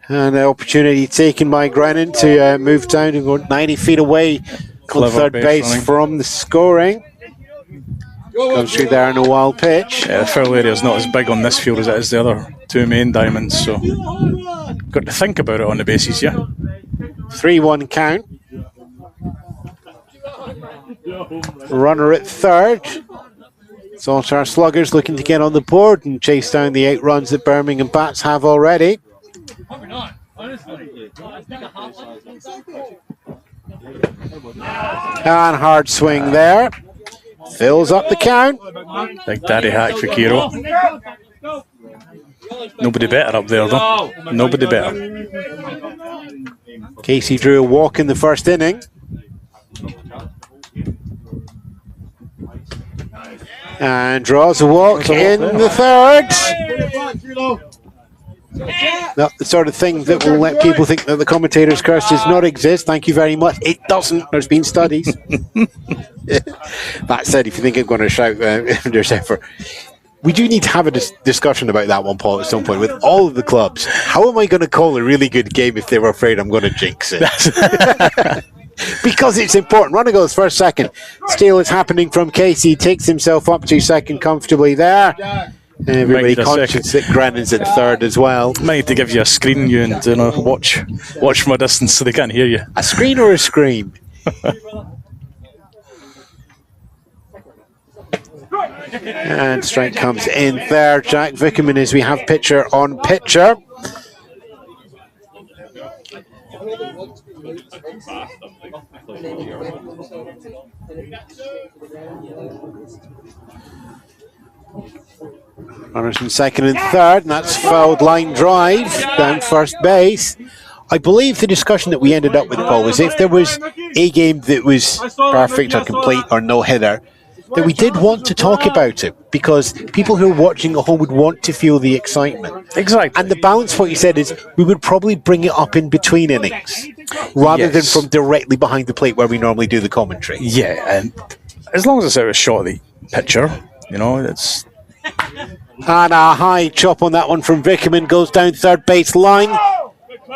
And an opportunity taken by Grannon to move down and go 90 feet away on third base from the scoring. Comes through there in a wild pitch. Yeah, the foul area is not as big on this field as it is the other two main diamonds, so got to think about it on the bases, yeah. 3-1 count. Runner at third. Saltire Sluggers looking to get on the board and chase down the 8 runs that Birmingham Batz have already. And hard swing there. Fills up the count. Big daddy hack for Kiro. Nobody better up there, though. Nobody better. Casey drew a walk in the first inning. And draws a walk in the third. Not the sort of thing that will let people think that the commentator's curse does not exist. Thank you very much. It doesn't. There's been studies. That said, if you think I'm going to shout there's ever, we do need to have a discussion about that one, Paul, at some point with all of the clubs. How am I going to call a really good game if they were afraid I'm going to jinx it? Because it's important. Runner goes first, second. Steal is happening from Casey. Takes himself up to second comfortably there. Everybody conscious that Grannon's at third as well. Might need to give you a screen, you and watch from a distance so they can't hear you. A screen or a scream? And strike comes in there. Jack Vickerman as we have pitcher on pitcher. Runners in second and third, and that's fouled line drive down first base. I believe the discussion that we ended up with, Paul, was if there was a game that was perfect or complete or no hitter, that we did want to talk about it because people who are watching at home would want to feel the excitement. Exactly. And the balance, what you said, is we would probably bring it up in between innings rather than from directly behind the plate where we normally do the commentary. Yeah, and as long as it's out of shot of the pitcher, it's... And a high chop on that one from Vickerman goes down third base line.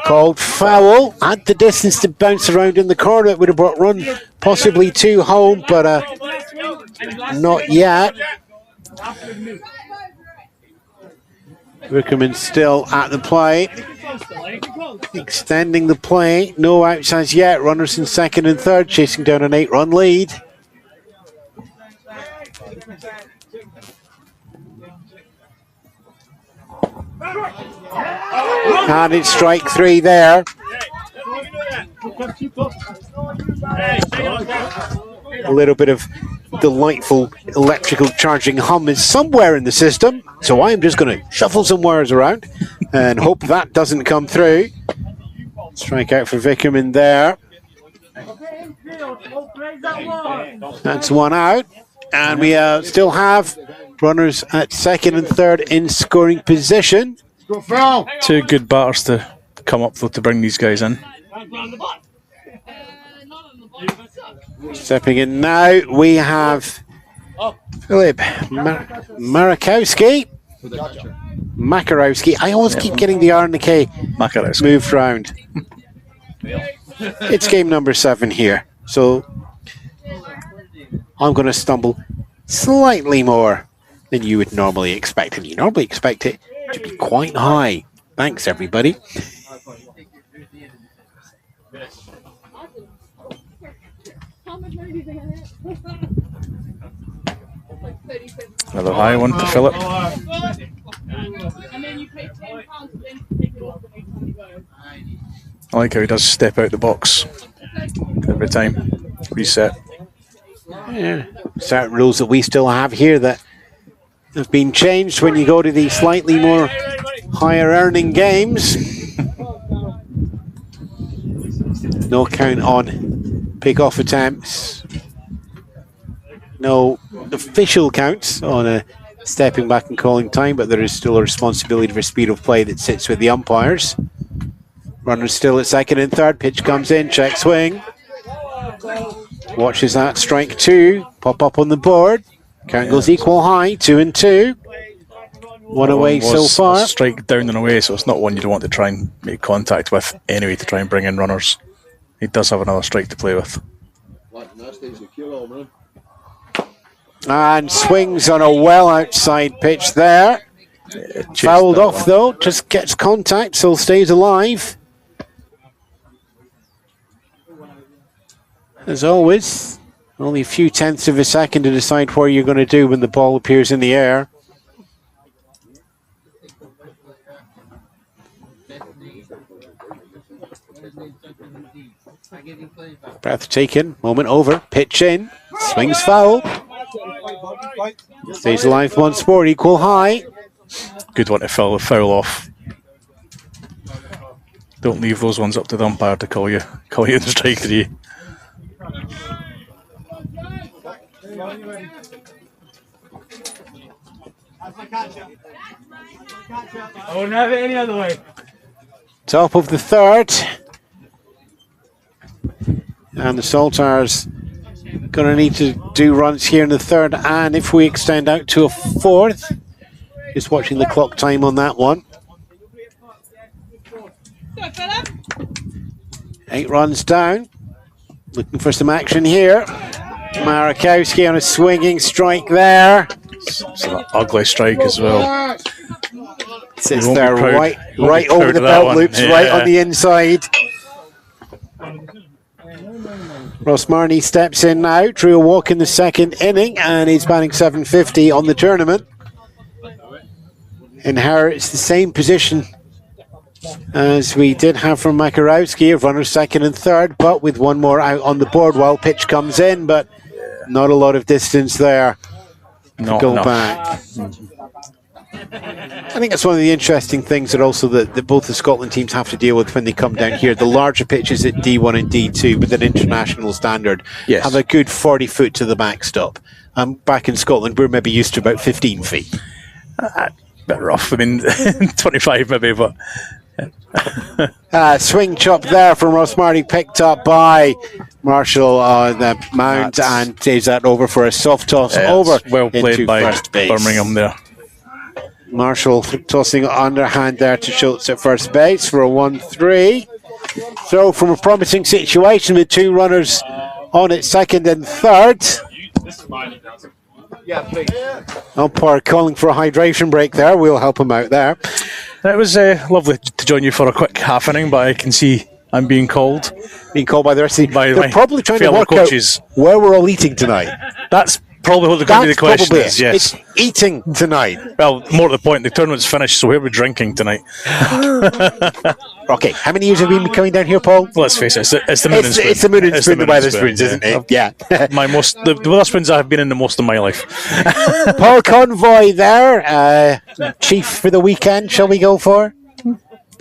Called foul. At the distance to bounce around in the corner. It would have brought run possibly 2 home, but not yet. Vickerman still at the plate. Extending the play. No outs as yet. Runners in second and third, chasing down an 8-run lead. And it's strike 3 there. A little bit of delightful electrical charging hum is somewhere in the system, so I'm just going to shuffle some wires around and hope that doesn't come through. Strike out for Vickerman there. That's one out, and we still have runners at second and third in scoring position. 2 good batters to come up, though, to bring these guys in. Stepping in now, we have Philip Marakowski. Makarowski. I always keep getting the R and the K Makarowski. moved round. It's game number 7 here, so I'm going to stumble slightly more than you would normally expect, and you normally expect it to be quite high. Thanks, everybody. Another high one to Philip. I like how he does step out the box every time. Reset. Yeah, certain rules that we still have here that have been changed when you go to the slightly more higher earning games. No count on pick-off attempts. No official counts on a stepping back and calling time, but there is still a responsibility for speed of play that sits with the umpires. Runners still at second and third. Pitch comes in, check swing. Watches that, strike 2, pop up on the board. Count goes equal high, 2 and 2. One away so far. A strike down and away, so it's not one you don't want to try and make contact with anyway to try and bring in runners. He does have another strike to play with. And swings on a well outside pitch there. Fouled off though, just gets contact, so stays alive. As always, only a few tenths of a second to decide what you're going to do when the ball appears in the air. Breath taken, moment over, pitch in, swings foul. Stays alive once more, equal high. Good one to foul off. Don't leave those ones up to the umpire to call you in strike 3. I wouldn't have it any other way. Top of the third. And the Saltires going to need to do runs here in the third, and if we extend out to a fourth, just watching the clock time on that one. 8 runs down. Looking for some action here. Marakowski on a swinging strike there. It's an ugly strike as well. Sits there right over the belt loops, yeah. Right on the inside. Ross Marnie steps in now, drew a walk in the second inning, and he's batting 750 on the tournament. Inherits the same position as we did have from Makarowski, of runners second and third, but with one more out on the board while pitch comes in, but not a lot of distance there to go back. I think that's one of the interesting things that also that both the Scotland teams have to deal with when they come down here. The larger pitches at D1 and D2 with an international standard have a good 40 foot to the backstop. Back in Scotland, we're maybe used to about 15 feet. Bit rough, I mean, 25 maybe, but... swing chop there from Ross Marty, picked up by Marshall on the mound, and saves that over for a soft toss over. Well played by first base. Birmingham there. Marshall tossing underhand there to Schultz at first base for a 1-3. Throw from a promising situation with 2 runners on at second and third. Yeah, please. Umpire calling for a hydration break there. We'll help him out there. It was lovely to join you for a quick half inning, but I can see I'm being called. Being called by the rest of the... They're probably trying to work coaches. Out where we're all eating tonight. That's probably what going to be the question is, yes. It's eating tonight. Well, more to the point, the tournament's finished, so where are we drinking tonight? Okay, how many years have we been coming down here, Paul? Let's face it, it's the Moon and Spoon. It's the Moon and Spoon, the Wetherspoons, isn't it? Yeah. The Wetherspoons I have been in the most of my life. Paul Convoy there, chief for the weekend, shall we go for?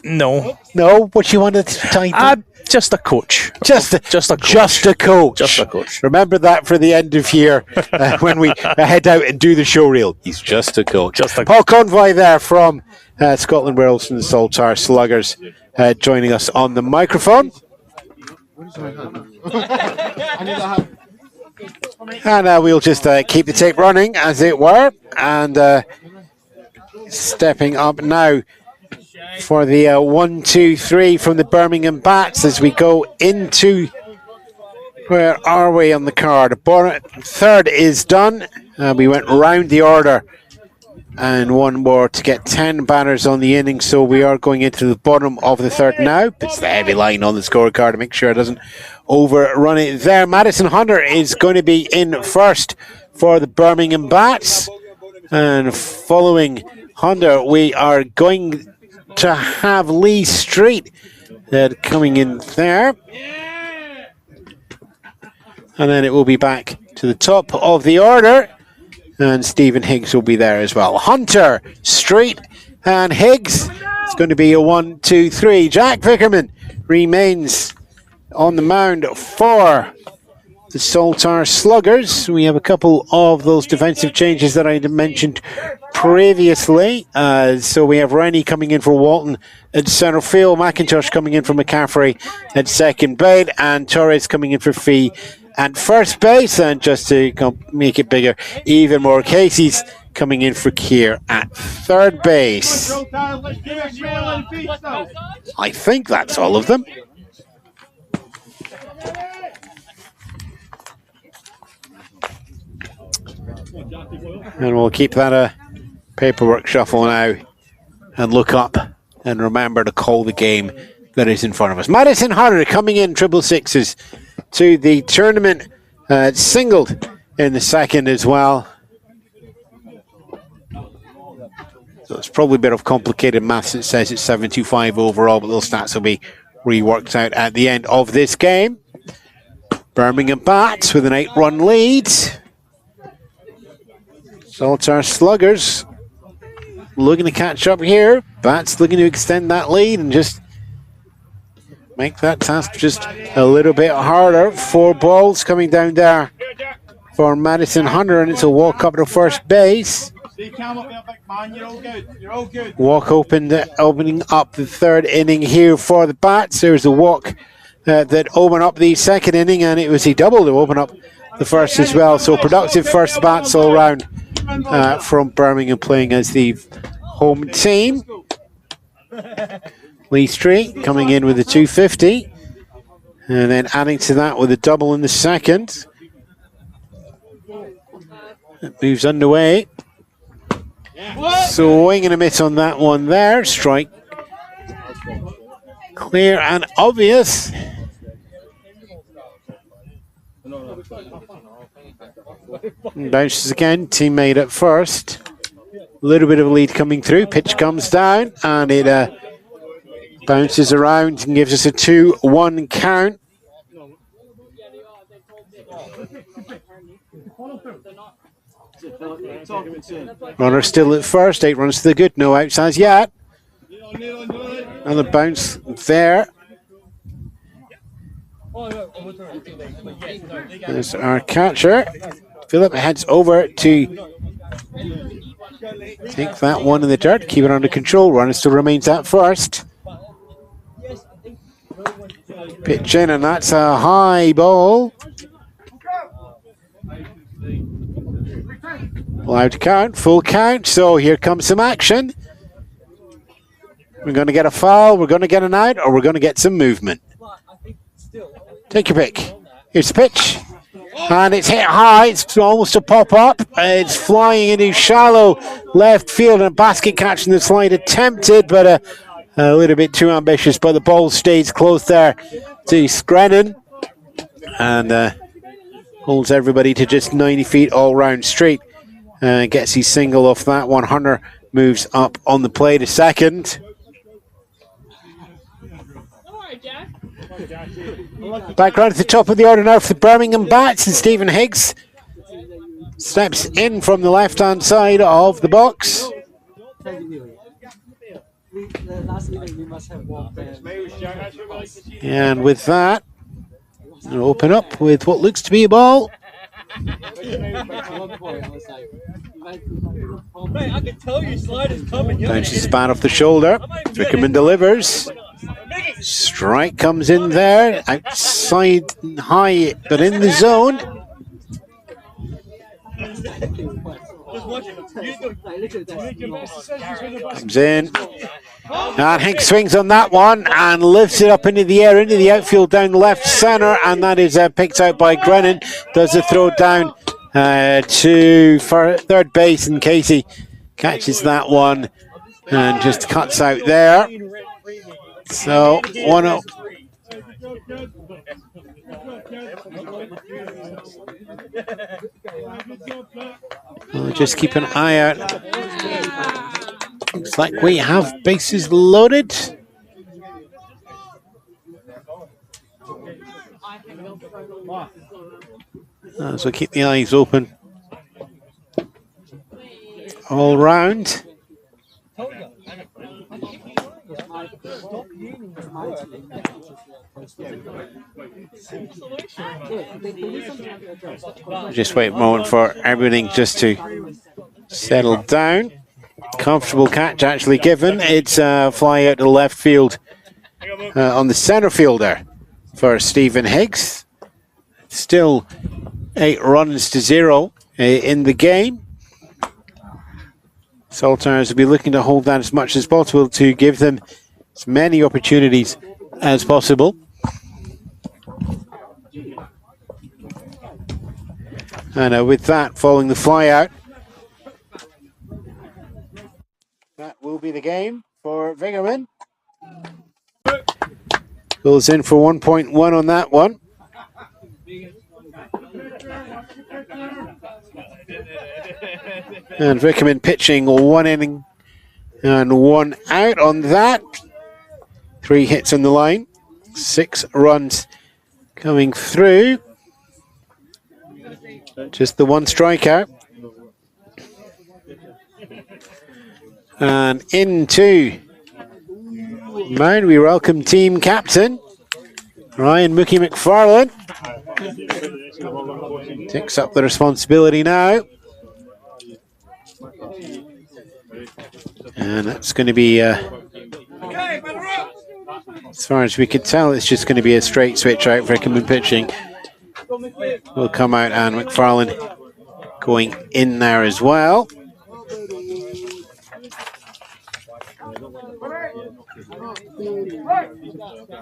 No. No? What you wanted to type? Just a coach. Just a coach. Remember that for the end of year when we head out and do the show reel. He's just a coach. Paul Convoy there from Scotland Worlds from the Saltire Sluggers joining us on the microphone. And we'll just keep the tape running, as it were, and stepping up now for the 1-2-3 from the Birmingham Batz as we go into, where are we on the card? Third is done. We went round the order and one more to get 10 batters on the innings, so we are going into the bottom of the third now. It's the heavy line on the scorecard to make sure it doesn't overrun it there. Madison Hunter is going to be in first for the Birmingham Batz, and following Hunter we are going to have Lee Street coming in there, and then it will be back to the top of the order, and Stephen Higgs will be there as well. Hunter, Street and Higgs. It's going to be a 1-2-3. Jack Vickerman remains on the mound for the Saltire Sluggers. We have a couple of those defensive changes that I mentioned previously. So we have Rennie coming in for Walton at centre field, McIntosh coming in for McCaffrey at second base, and Torres coming in for Fee at first base. And just to make it bigger, even more, Casey's coming in for Keir at third base. I think that's all of them. And we'll keep that paperwork shuffle now and look up and remember to call the game that is in front of us. Madison Hunter coming in triple sixes to the tournament, singled in the second as well. So it's probably a bit of complicated maths. It says it's 725 overall, but those stats will be reworked out at the end of this game. Birmingham Batz with an 8-run lead. Saltire Sluggers looking to catch up here. Batz looking to extend that lead and just make that task just a little bit harder. 4 balls coming down there for Madison Hunter, and it's a walk up to first base. Walk opening up the third inning here for the Batz. There's a walk that opened up the second inning, and it was a double to open up the first as well. So productive first Batz all round from Birmingham, playing as the home team. Lee Street coming in with a 250, and then adding to that with a double in the second. It moves underway. Swing and a miss on that one there. Strike clear and obvious. Bounces again, teammate at first. A little bit of a lead coming through. Pitch comes down and it bounces around and gives us a 2-1 count. Runner still at first, 8 runs to the good, no outs as yet. Another bounce there. There's our catcher. Philip heads over to take that one in the dirt, keep it under control. Runner still remains at first. Pitch in, and that's a high ball. Allowed to count, full count, so here comes some action. We're going to get a foul, we're going to get an out, or we're going to get some movement. Take your pick. Here's the pitch. And it's hit high, it's almost a pop-up. It's flying into shallow left field, and a basket catch in the slide attempted, but a little bit too ambitious, but the ball stays close there to Scrennan. And holds everybody to just 90 feet all round straight. Gets his single off that one. Hunter moves up on the play to second. Back round at the top of the order now for the Birmingham Batz, and Stephen Higgs steps in from the left-hand side of the box. And with that, we'll open up with what looks to be a ball. Bounces the bat off the shoulder. Vickerman delivers. Strike comes in there. Outside high, but in the zone. Comes in. And Hank swings on that one and lifts it up into the air, into the outfield down the left centre, and that is picked out by Grennan. Does the throw down to third base, and Casey catches that one and just cuts out there. So 1-0. We'll just keep an eye out. Looks like we have bases loaded. So keep the eyes open all round. Just wait a moment for everything just to settle down. Comfortable catch actually given. It's a fly out to left field on the centre fielder for Stephen Higgs. Still 8 runs to 0 in the game. Saltires will be looking to hold that as much as possible to give them as many opportunities as possible. And with that, following the fly out, that will be the game for Vingerman. Goes in for 1.1 on that one. And Vickerman pitching 1 inning and 1 out on that. 3 hits on the line, 6 runs coming through. Just the 1 strikeout. And into mound we welcome team captain Ryan Mookie McFarlane. Takes up the responsibility now. And that's going to be, as far as we can tell, it's just going to be a straight switch out for Vickerman pitching. Will come out, and McFarlane going in there as well.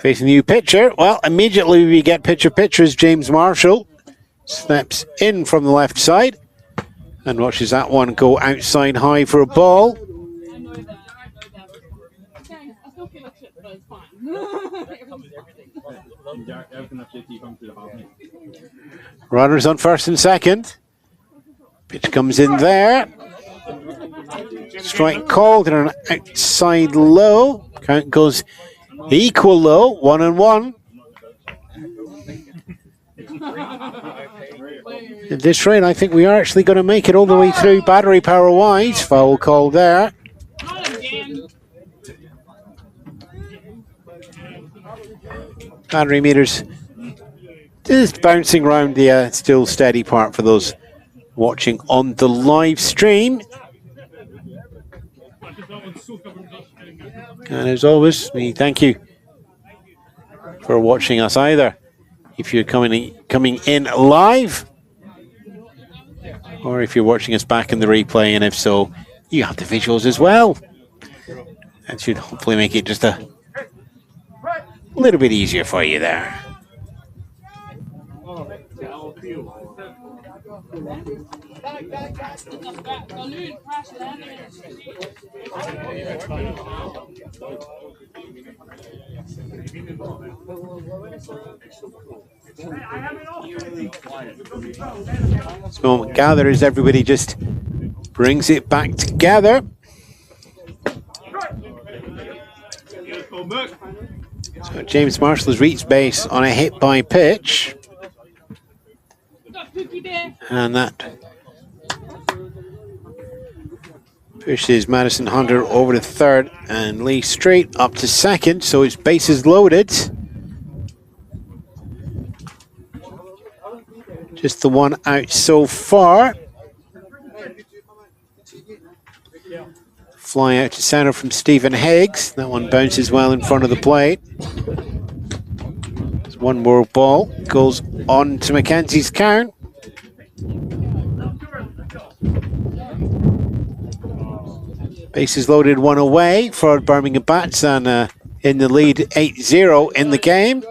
Facing the new pitcher. Well, immediately we get pitchers. James Marshall steps in from the left side and watches that one go outside high for a ball. Runners on first and second. Pitch comes in there. Strike called and an outside low. Count goes equal low, 1-1. At this rate, I think we are actually going to make it all the way through battery power wise. Foul call there. Battery meters just bouncing around the still steady part for those watching on the live stream. And as always, we thank you for watching us either if you're coming in live, or if you're watching us back in the replay, and if so, you have the visuals as well. That should hopefully make it just a little bit easier for you there. This moment gathers, everybody just brings it back together. So James Marshall has reached base on a hit by pitch. And that pushes Madison Hunter over to third and Lee straight up to second, so his bases loaded. Just the 1 out so far. Fly out to center from Stephen Higgs. That one bounces well in front of the plate. It's 1 more ball. Goes on to Mackenzie's count. Bases loaded, one away for Birmingham Batz, and in the lead 8-0 in the game.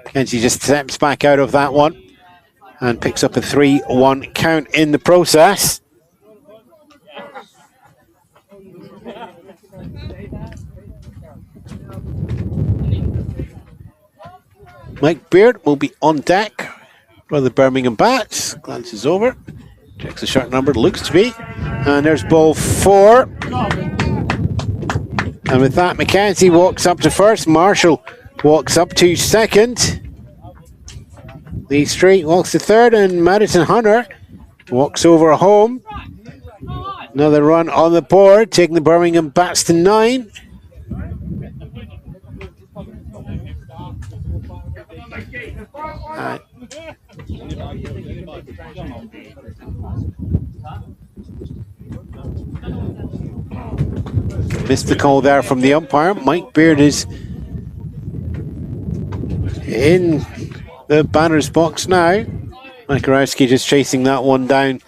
Kenzie just steps back out of that one and picks up a 3-1 count in the process. Mike Beard will be on deck for the Birmingham Batz. Glances over, checks the shot number, looks to be. And there's ball 4. And with that, Mackenzie walks up to first. Marshall walks up to second. Lee Street walks to third. And Madison Hunter walks over home. Another run on the board, taking the Birmingham Batz to 9. Missed the call there from the umpire. Mike Beard is in the batter's box now. Mike Arowski just chasing that one down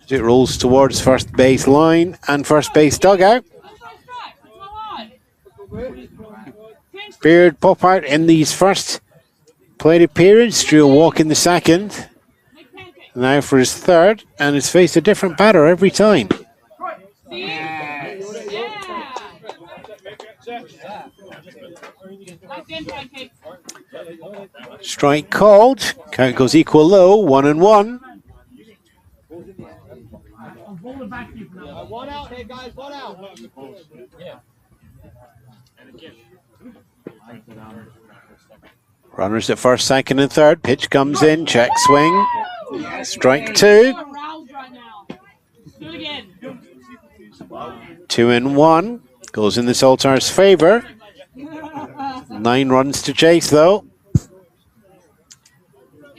as it rolls towards first base line and first base dugout. Beard pop out in these first plate appearance. Drew a walk in the second. Now for his third, and has faced a different batter every time. Strike called. Count goes equal low, 1-1. One out here, guys, one out. Runners at first, second, and third. Pitch comes in, check swing. Strike 2. 2-1. Goes in the Saltire's favour. 9 runs to chase, though.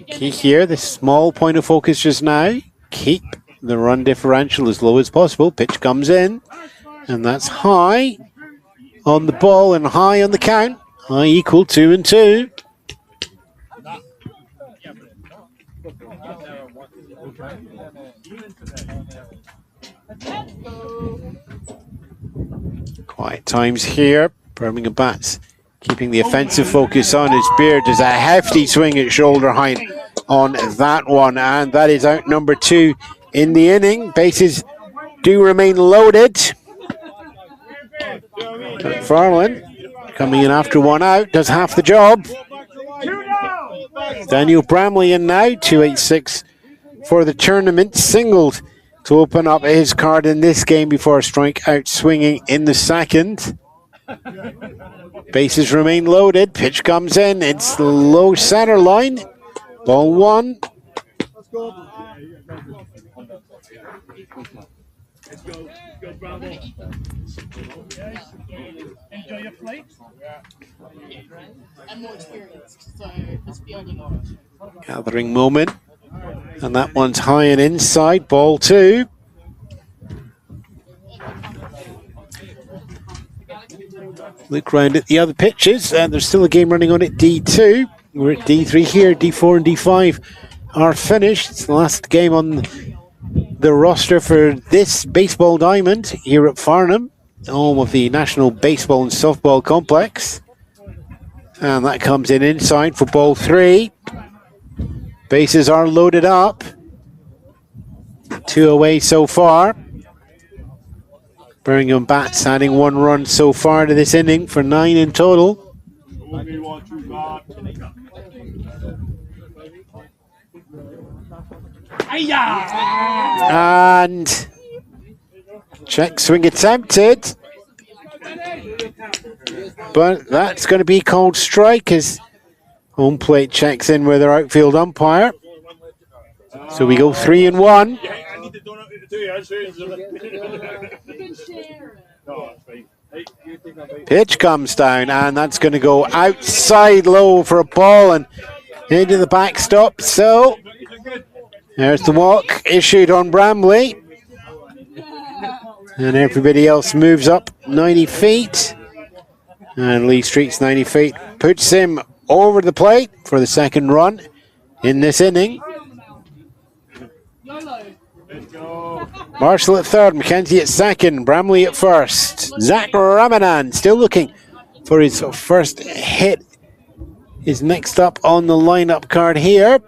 Key here, the small point of focus just now. Keep the run differential as low as possible. Pitch comes in, and that's high on the ball and high on the count. High equal 2-2. Quiet times here. Birmingham Batz keeping the offensive focus on his Beard. There's a hefty swing at shoulder height on that one, and that is out number 2 in the inning. Bases do remain loaded. Farland coming in after 1 out does half the job. Daniel Bramley in now, 286 for the tournament, singled to open up his card in this game before a strikeout swinging in the second. Bases remain loaded. Pitch comes in. It's low center line. Ball 1. Enjoy your flight. I'm more experienced, so it's fielding on. Gathering moment. And that one's high and inside. Ball 2. Look round at the other pitches, and there's still a game running on at D2. We're at D3 here. D4 and D5 are finished. It's the last game on the roster for this baseball diamond here at Farnham, home of the National Baseball and Softball Complex. And that comes in inside for ball 3. Bases are loaded up. 2 away so far. Birmingham Batz adding 1 run so far to this inning for 9 in total. And check swing attempted. But that's going to be called strike as home plate checks in with their outfield umpire. So we go 3-1. Pitch comes down, and that's going to go outside low for a ball and into the backstop. So there's the walk issued on Bramley. And everybody else moves up 90 feet. And Lee Street's 90 feet puts him over the plate for the second run in this inning. Marshall at third, Mackenzie at second, Bramley at first. Zach Ramadan still looking for his first hit. Is next up on the lineup card here.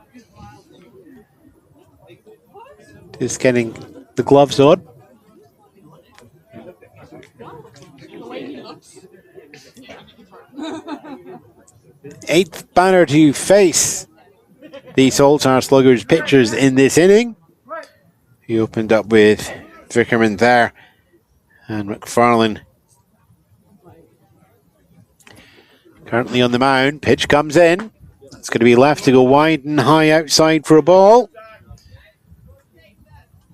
Just getting the gloves on. Eighth batter to face the Saltire Sluggers pitchers in this inning. He opened up with Vickerman there and McFarlane currently on the mound. Pitch comes in. It's going to be left to go wide and high outside for a ball.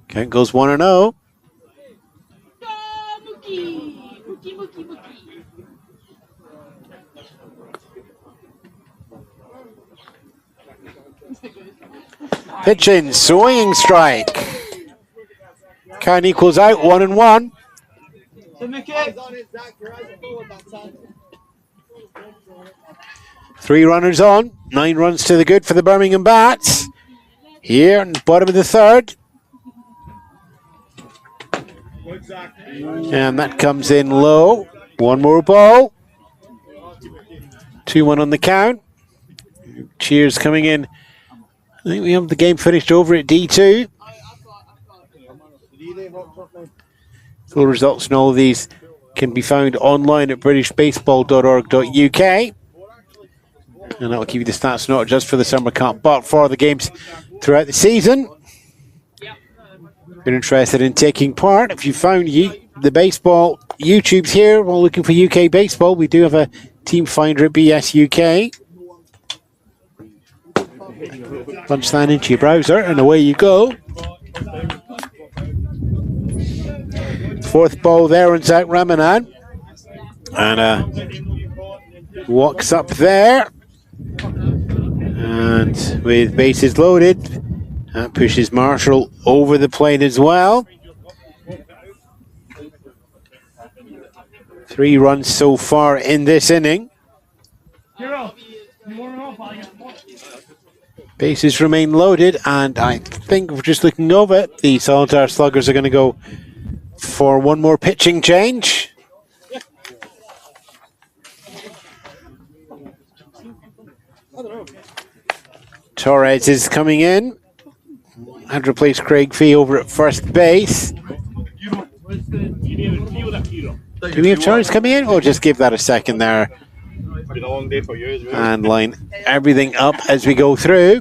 Count goes 1-0. Pitching, swinging strike. Count equals out, 1-1. Three runners on, 9 runs to the good for the Birmingham Batz. Here in the bottom of the third. And that comes in low. One more ball. 2-1 on the count. Cheers coming in. I think we have the game finished over at D2. Full results and all of these can be found online at britishbaseball.org.uk. And that will give you the stats not just for the Summer Cup, but for the games throughout the season. If you're interested in taking part, if you found the baseball YouTubes here while looking for UK baseball, we do have a team finder at BS UK. Punch that into your browser and away you go. Fourth ball there on Zach Ramadan. And walks up there. And with bases loaded, that pushes Marshall over the plate as well. 3 runs so far in this inning. Bases remain loaded, and I think we're just looking over it. The Saltire Sluggers are going to go for one more pitching change. Torres is coming in. Had replaced Craig Fee over at first base. Do we have Torres coming in? Or just give that a second there. And line everything up as we go through.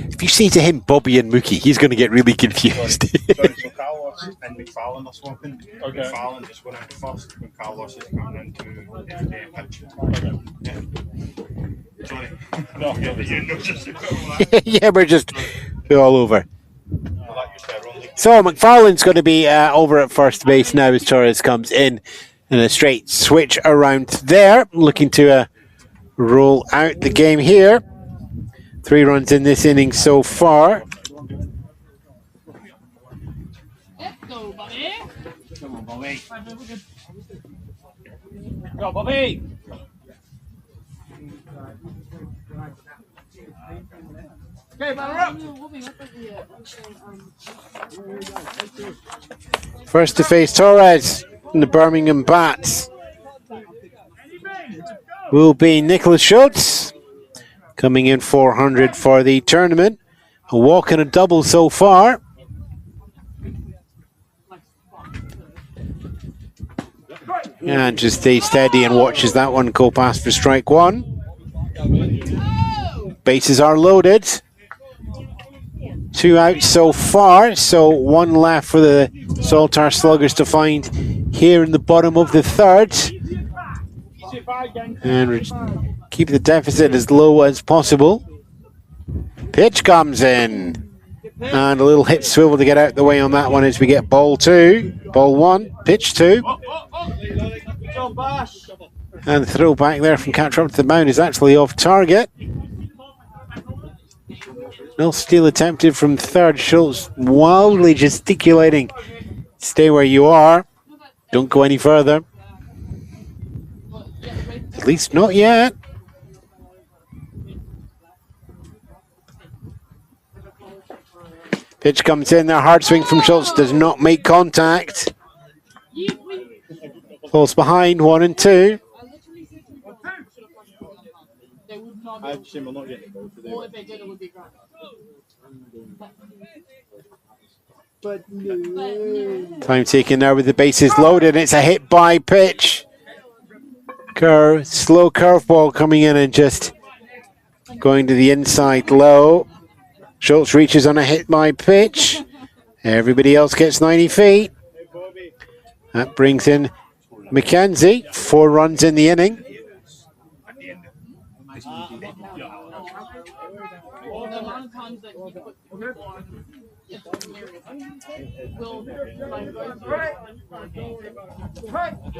If you say to him Bobby and Mookie, he's going to get really confused. Sorry, so Carlos and McFarlane are swapping. Okay. McFarlane just going out first when Carlos is coming into pitch. Sorry. No, yeah, we're just all over. So McFarlane's going to be over at first base now as Torres comes in. And a straight switch around there, looking to roll out the game here. 3 runs in this inning so far. Let's go, Bobby. Come on, Bobby. Go, Bobby. Okay, batter up. First to face Torres. The Birmingham Batz will be Nicholas Schultz, coming in 400 for the tournament. A walk and a double so far. And just stays steady and watches that one go past for strike 1. Bases are loaded. 2 out so far, so 1 left for the Saltire Sluggers to find here in the bottom of the third. And keep the deficit as low as possible. Pitch comes in. And a little hit swivel to get out the way on that one as we get ball 2. Ball 1, pitch 2. And the throw back there from catcher up to the mound is actually off target. No steal attempted from third. Schultz wildly gesticulating. Stay where you are. don't go any further. At least not yet. Pitch comes in there, hard swing from Schultz, does not make contact. Falls behind, 1 and 2. Time taken now with the bases loaded. It's a hit by pitch. Slow curveball coming in and just going to the inside low. Schultz reaches on a hit by pitch. Everybody else gets 90 feet. That brings in Mackenzie. 4 runs in the inning.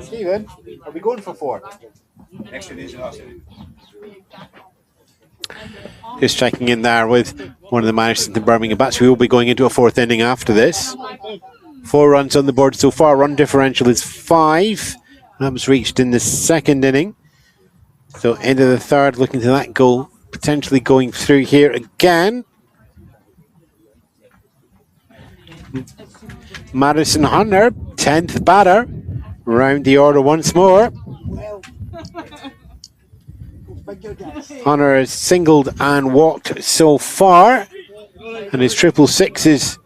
Stephen, are we going for 4? Just checking in there with one of the managers in the Birmingham Batz. We will be going into a 4th inning after this. 4 runs on the board so far. Run differential is 5. That was reached in the 2nd inning. So into the 3rd, looking to that goal potentially going through here again. Madison Hunter, 10th batter, round the order once more. Hunter has singled and walked so far, and his 666s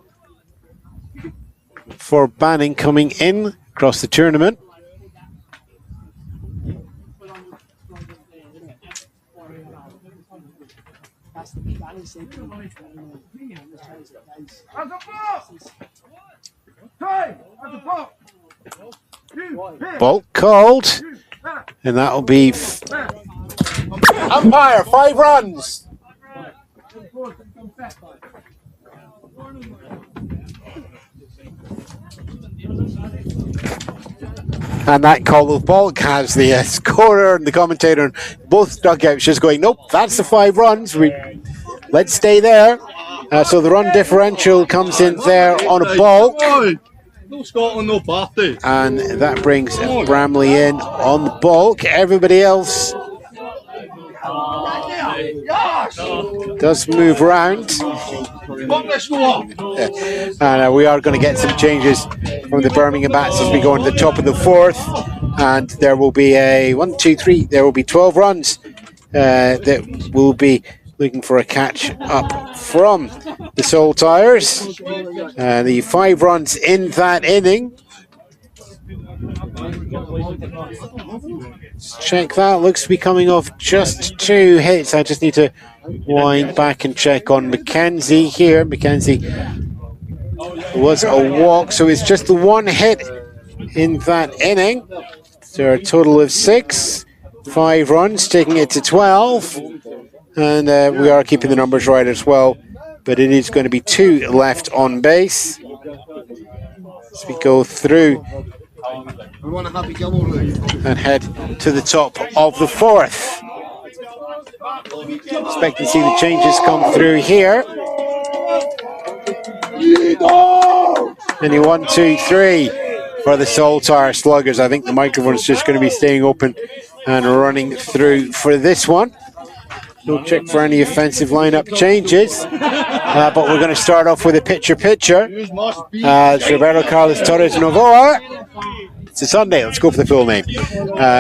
for Banning coming in across the tournament. Ball called, and that will be umpire, 5 runs. And that call of balk has the scorer and the commentator and both dugouts just going, nope, that's the 5 runs. Let's stay there. So the run differential comes in there on a balk. No Scotland, no party. And that brings Bramley in on the balk. Everybody else does move around. And we are going to get some changes from the Birmingham Batz as we go into the top of the 4th. And there will be a 1, 2, 3. There will be 12 runs that will be looking for a catch up from the Saltires. The 5 runs in that inning. Let's check that. Looks to be coming off just 2 hits. I just need to wind back and check on Mackenzie here. Mackenzie was a walk, so it's just the 1 hit in that inning. So a total of 6. 5 runs, taking it to 12. And we are keeping the numbers right as well. But it is going to be 2 left on base as we go through and head to the top of the 4th. Expecting to see the changes come through here. Any 1, 2, 3 for the Saltire Sluggers. I think the microphone is just going to be staying open and running through for this one. No check for any offensive lineup changes, but we're going to start off with a pitcher. It's Roberto Carlos Torres Novoa. It's a Sunday. Let's go for the full name.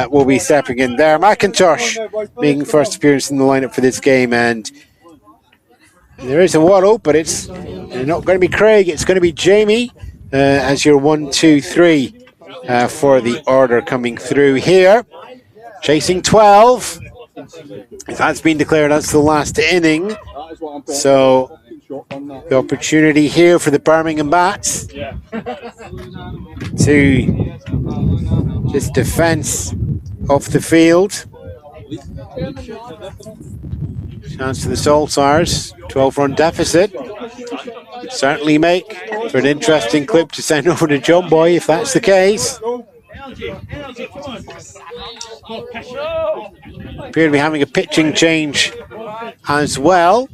We'll be stepping in there. McIntosh making first appearance in the lineup for this game, and there is a Waddle, but it's not going to be Craig. It's going to be Jamie as your 1, 2, 3 for the order coming through here. Chasing 12. If that's been declared, that's the last inning. So the opportunity here for the Birmingham Batz to just defence off the field. Chance to the Saltires, 12-run deficit. Certainly make for an interesting clip to send over to John Boy if that's the case. Appear to be having a pitching change as well.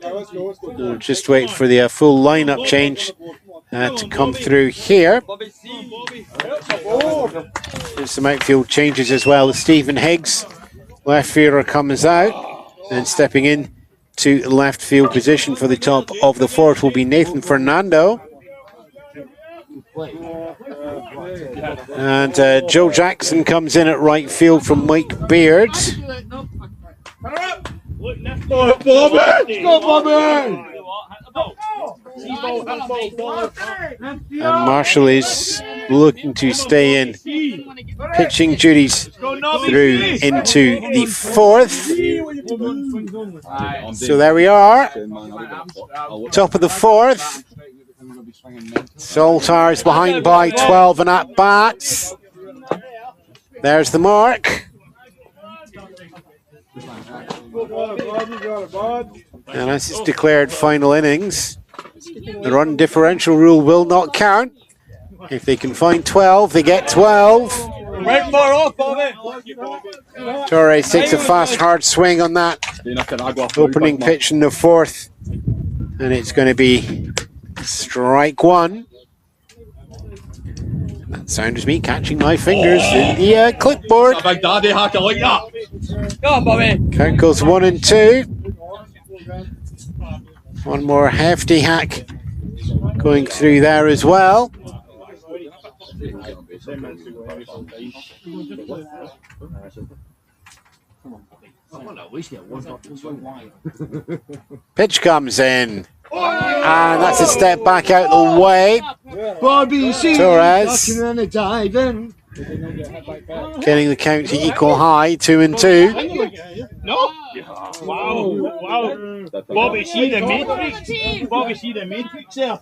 We'll just wait for the full lineup change to come through here. There's some outfield changes as well. Stephen Higgs, left fielder, comes out, and stepping in to left field position for the top of the fourth will be Nathan Fernando. And Joe Jackson comes in at right field from Mike Beard. And Marshall is looking to stay in pitching duties through into the fourth. So there we are, top of the fourth. Saltire's behind by 12 and at bats. There's the mark. And as it's declared final innings, the run differential rule will not count. If they can find 12, they get 12. Torres takes a fast, hard swing on that opening pitch in the fourth. And it's going to be strike one. That sound is me catching my fingers in the clipboard. Count goes 1 and 2. One more hefty hack going through there as well. Pitch comes in. And that's a step back out the way. Torres getting the count to equal high, 2 and 2. No. Wow. Bobby, see the matrix. Bobby, see the matrix there.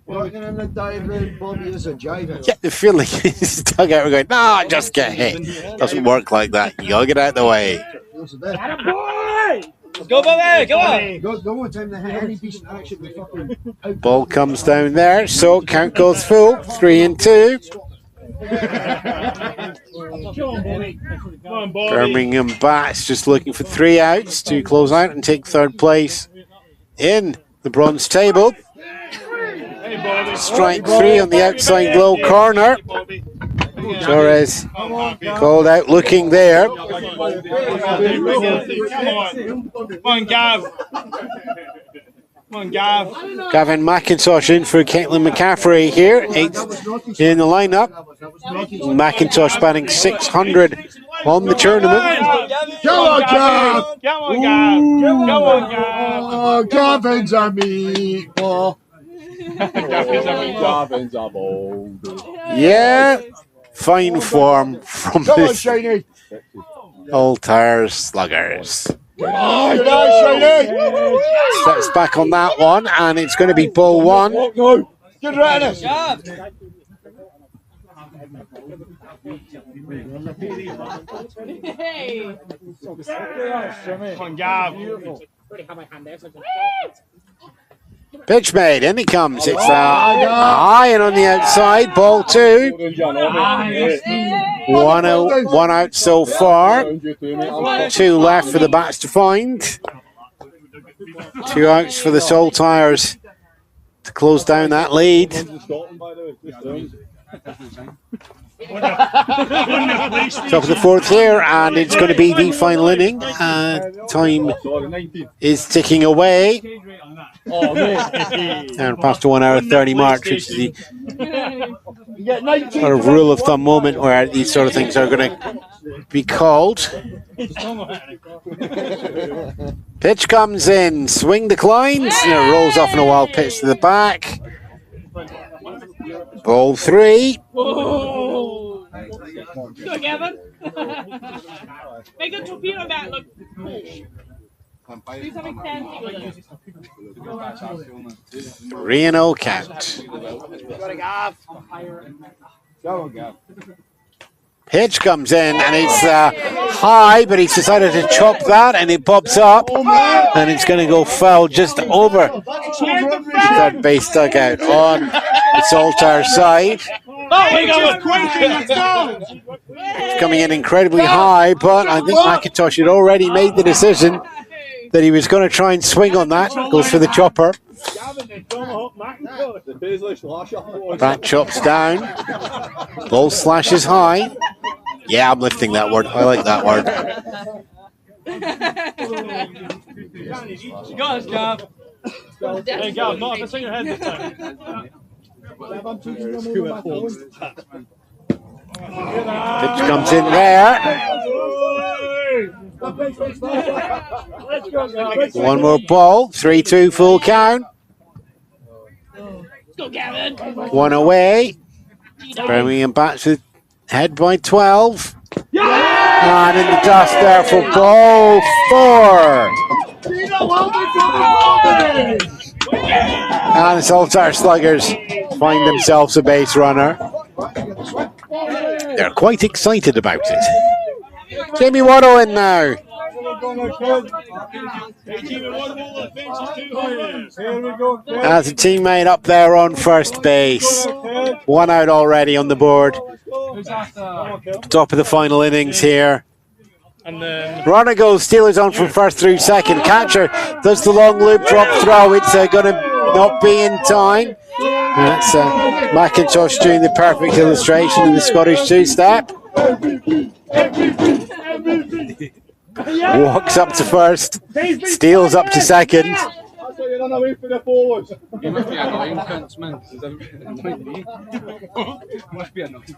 Working in the diving, Bobby is a jiver. Get the feeling he's dug out. We're going, nah, just get hit. Doesn't work like that. You gotta get out of the way. Go, Bobby, go on. Go on, time to hit any decent action. Ball comes down there, so count goes full, 3 and 2. Birmingham Batz just looking for 3 outs to close out and take third place in the bronze table. Strike 3 on the outside low corner. Torres called out looking there. Come on, Gav. Come on, Gav. Gavin McIntosh in for Caitlin McCaffrey here, 8th in the lineup. McIntosh batting 600 on the tournament. Go on, Gav! Come on, Gav. Come on, Gav. Oh, Gavin's a meatball. Yeah, fine form from Go on, the Shiny. Saltire Sluggers. Oh, good eye, Shiny. Steps back on that one, and it's going to be ball 1. Good readiness. Come on, Gav. Pitch made, in he comes. It's high and on the outside, ball 2. 1 out so far. 2 left for the Bats to find. 2 outs for the Saltires to close down that lead. Top of the fourth here, and it's going to be the final inning. Time is ticking away. And past the 1 hour 30 mark, which is the sort of rule of thumb moment where these sort of things are going to be called. Pitch comes in, swing declines, and it rolls off in a wild pitch to the back. Ball 3. Go, Gavin. Make a torpedo back look. Do something fancy. 3-0 count. Pitch comes in, and it's high, but he's decided to chop that, and it pops up, and it's going to go foul just over third base dugout on the Saltire side. It's coming in incredibly high, but I think McIntosh had already made the decision that he was going to try and swing on that. Goes for the chopper. Bat chops down. Ball slashes high. Yeah, I'm lifting that word. I like that word. Got us, Gav. Hey, Gav, not if it's on your head this time. Pitch comes in there. One more ball. 3-2 full count. Go, Gavin. One away. Birmingham Batz with head by 12. And in the dust there for ball 4. And the Saltire Sluggers find themselves a base runner. They're quite excited about it. Jamie Waddle in now. As a teammate up there on first base. One out already on the board. Top of the final innings here. Runner goes, Steelers on from first through second. Catcher does the long loop drop throw. It's going to not be in time. That's McIntosh doing the perfect illustration of the Scottish two-step. Walks up to first, steals up to second. You must be annoying, Spence, man. Must be annoying.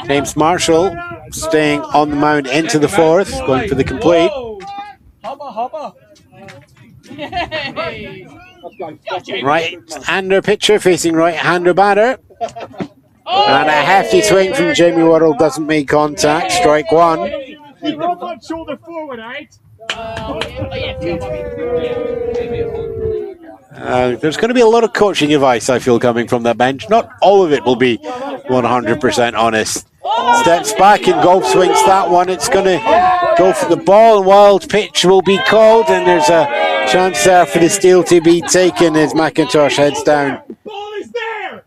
James Marshall staying on the mound into the fourth, going for the complete. Right-hander pitcher facing right-hander batter. And a hefty swing from Jamie Waddle doesn't make contact. Strike one. Shoulder forward, right? There's going to be a lot of coaching advice, I feel, coming from that bench. Not all of it will be 100% honest. Steps back and golf swings that one. It's going to go for the ball. Wild pitch will be called, and there's a chance there for the steal to be taken as McIntosh heads down. Ball is there!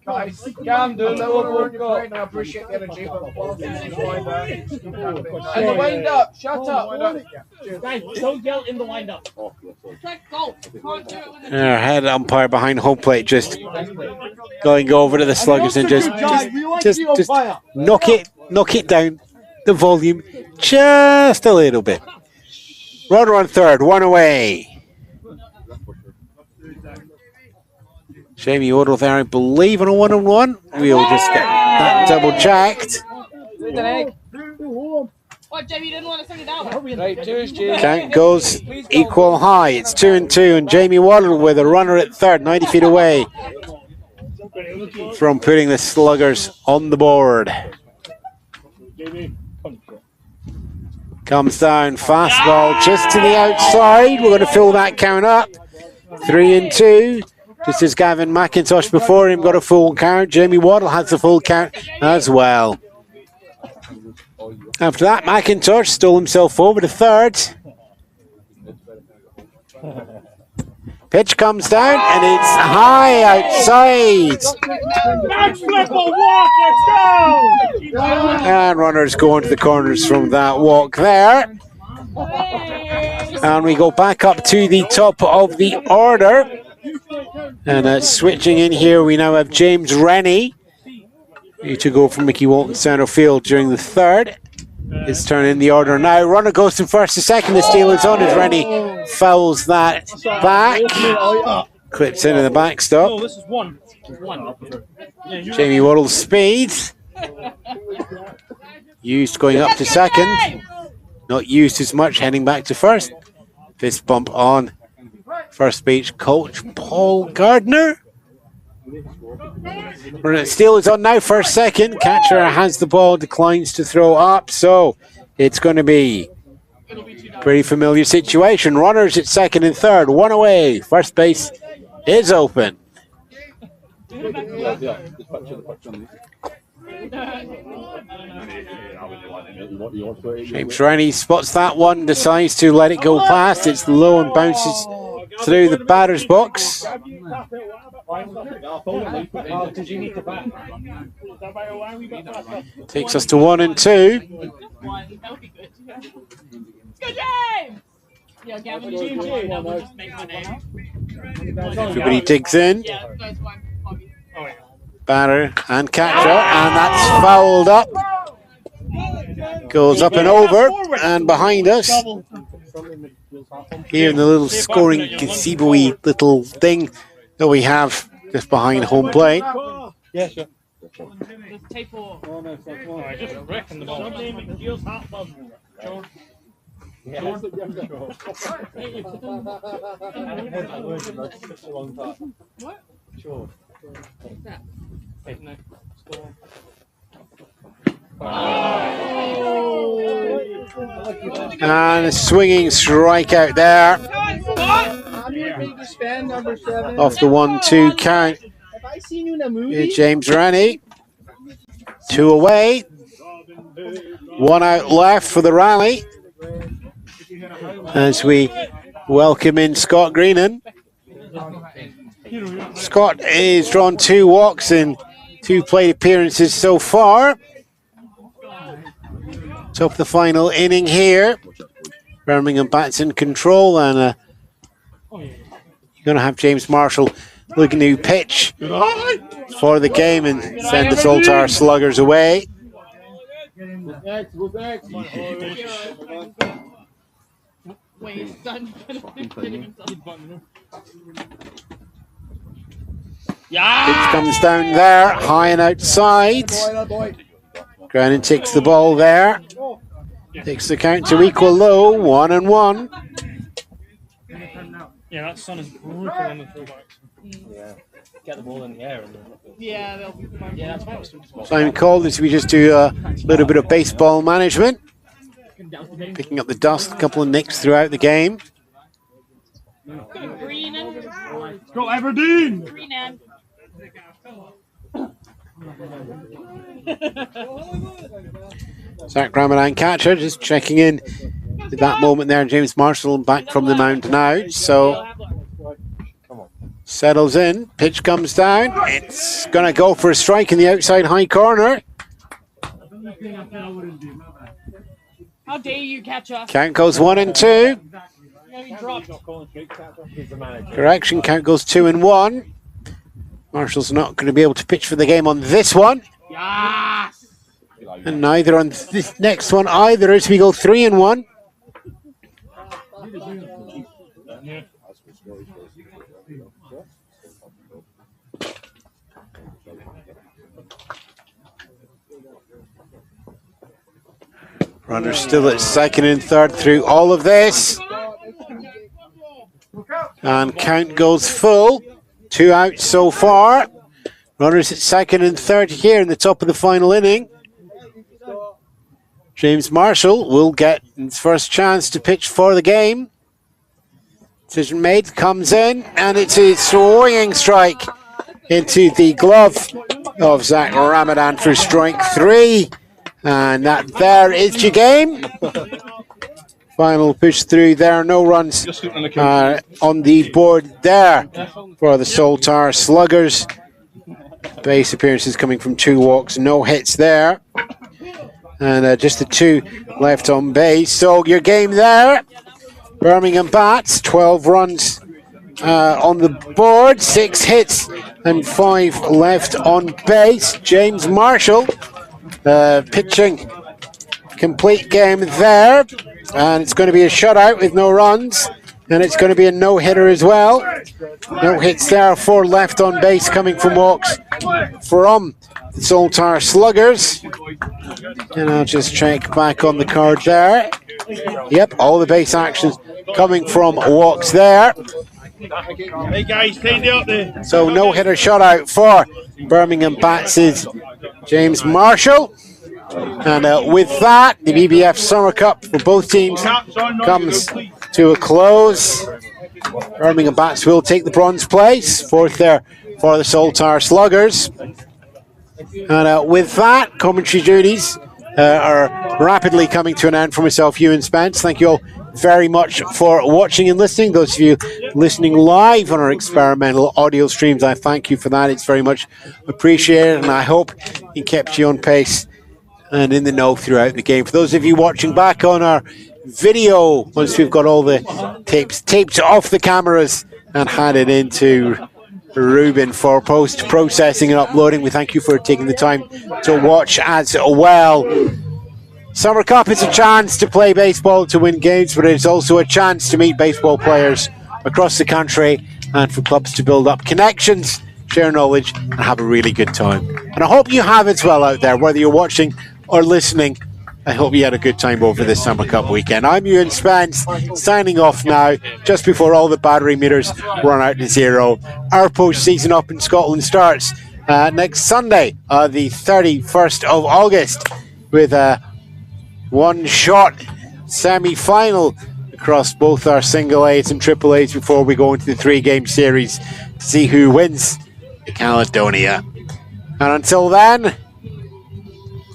Calm down, that will work out. I appreciate the energy, but the ball is wind up. And the wind up, shut up. Guys, don't yell in the wind up. Head umpire behind home plate, just going over to the Sluggers and just knock it down the volume just a little bit. Runner on third, one away. Jamie Waddle there, I believe, on a one-on-one. We'll just get that double-checked. What, Jamie, you didn't want to sing it down? Count goes equal high. It's 2-2, and Jamie Waddle with a runner at third, 90 feet away from putting the Sluggers on the board. Comes down, fastball just to the outside. We're going to fill that count up. 3-2. Just as Gavin McIntosh before him got a full count, Jamie Waddle has a full count as well. After that, McIntosh stole himself over to third. Pitch comes down, and it's high outside. Back flip will walk, let's go! And runners going to the corners from that walk there. And we go back up to the top of the order. And switching in here, we now have James Rennie, who to go from Mickey Walton center field during the third. His turn in the order now. Runner goes from first to second. The steal is on as Rennie fouls that back. Clips into the backstop. No, this is one. Jamie Waddle's speed. Used going up to second. Not used as much heading back to first. Fist bump on first speech coach Paul Gardner. Steal is on now, first, second. Catcher has the ball, declines to throw up, so it's going to be a pretty familiar situation. Runners at second and third, one away. First base is open. James Rennie spots that one, decides to let it go past. It's low and bounces through the batter's box. Takes us to 1-2. Yeah, Gavin, you just make my name. Everybody digs in. Yeah, first one. Bobby. Batter and catcher, and that's fouled up. Goes up and over, and behind us, here in the little scoring gazebo-y little thing that we have just behind home plate. Yeah, sure. Just take four. I just reckon the ball. Somebody McGill's hat bum. What? Sure. And a swinging strikeout there. Off the 1-2 count. James Rennie. 2 away. 1 out left for the rally. As we welcome in Scott Greenan. Scott has drawn 2 walks in 2 plate appearances so far. Top of the final inning here. Birmingham Batz in control, and you're going to have James Marshall looking to pitch for the game and send the Saltire Sluggers away. Wait, he's done. Pitch comes down there, high and outside. Grannon takes the ball there. Takes the count to equal low, 1-1. Yeah, that sun is brutal on the throwbacks. Yeah. Get the ball in the air. Yeah, they'll be fine. Yeah, that's what I was thinking. Simon called as we just do a little bit of baseball management. Picking up the dust, a couple of nicks throughout the game. Green and Go Aberdeen! green and. Zach Ramadan catcher just checking in at that moment there. James Marshall back from the mound now. So settles in. Pitch comes down. It's going to go for a strike in the outside high corner. How dare you, catcher? Count goes 1-2. You dropped. Correction, count goes 2-1. Marshall's not going to be able to pitch for the game on this one. Yes! And neither on this next one either, as we go 3-1. Runners still at second and third through all of this. And count goes full. 2 outs so far. Runners at second and third here in the top of the final inning. James Marshall will get his first chance to pitch for the game. Decision made, comes in, and it's a swinging strike into the glove of Zach Ramadan for strike 3. And that there is your game. Final push through there, no runs on the board there for the Saltire Sluggers. Base appearances coming from 2 walks, no hits there. And just the 2 left on base. So your game there, Birmingham Batz, 12 runs on the board, 6 hits and 5 left on base. James Marshall pitching complete game there. And it's going to be a shutout with no runs. And it's going to be a no-hitter as well. No hits there, 4 left on base coming from walks from the Saltire Sluggers. And I'll just check back on the card there. Yep, all the base actions coming from walks there. Hey guys, tidy up there. So no-hitter shutout for Birmingham Batz's James Marshall. And with that, the BBF Summer Cup for both teams comes to a close. Birmingham Batz will take the bronze place, 4th there for the Saltire Sluggers. And with that, commentary duties are rapidly coming to an end for myself, Ewan Spence. Thank you all very much for watching and listening. Those of you listening live on our experimental audio streams, I thank you for that. It's very much appreciated, and I hope it kept you on pace and in the know throughout the game. For those of you watching back on our video once we've got all the tapes taped off the cameras and handed into Ruben for post-processing and uploading. We thank you for taking the time to watch as well. Summer Cup is a chance to play baseball, to win games, but it's also a chance to meet baseball players across the country and for clubs to build up connections, share knowledge, and have a really good time. And I hope you have as well out there, whether you're watching or listening. I hope you had a good time over this Summer Cup weekend. I'm Ewan Spence, signing off now, just before all the battery meters run out to zero. Our post-season up in Scotland starts next Sunday, the 31st of August, with a one-shot semi-final across both our single A's and triple A's before we go into the three-game series to see who wins the Caledonia. And until then,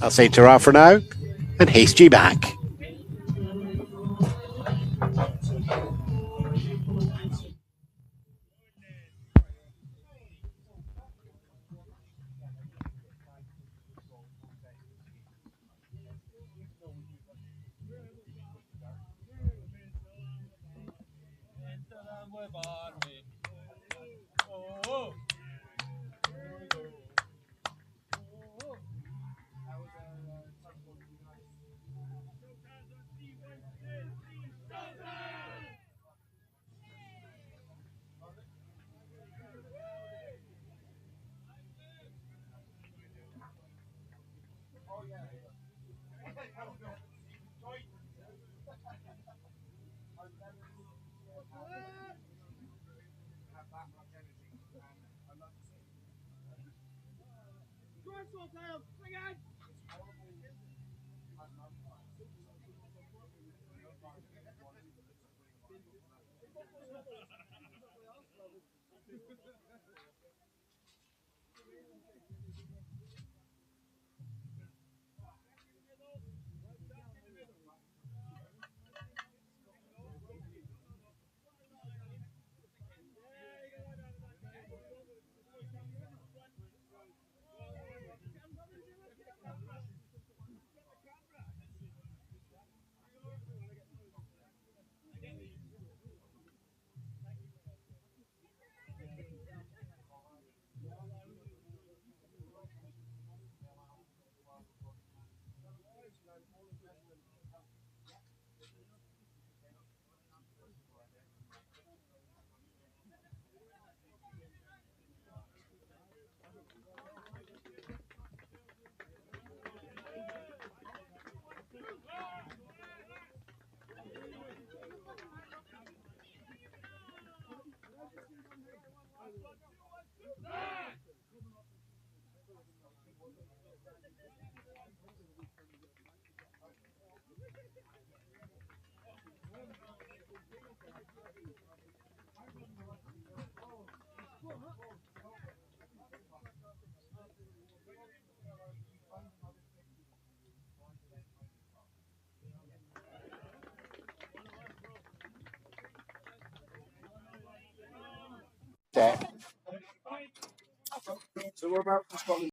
I'll say ta-ra for now, and haste ye back. So we're about to Scotland.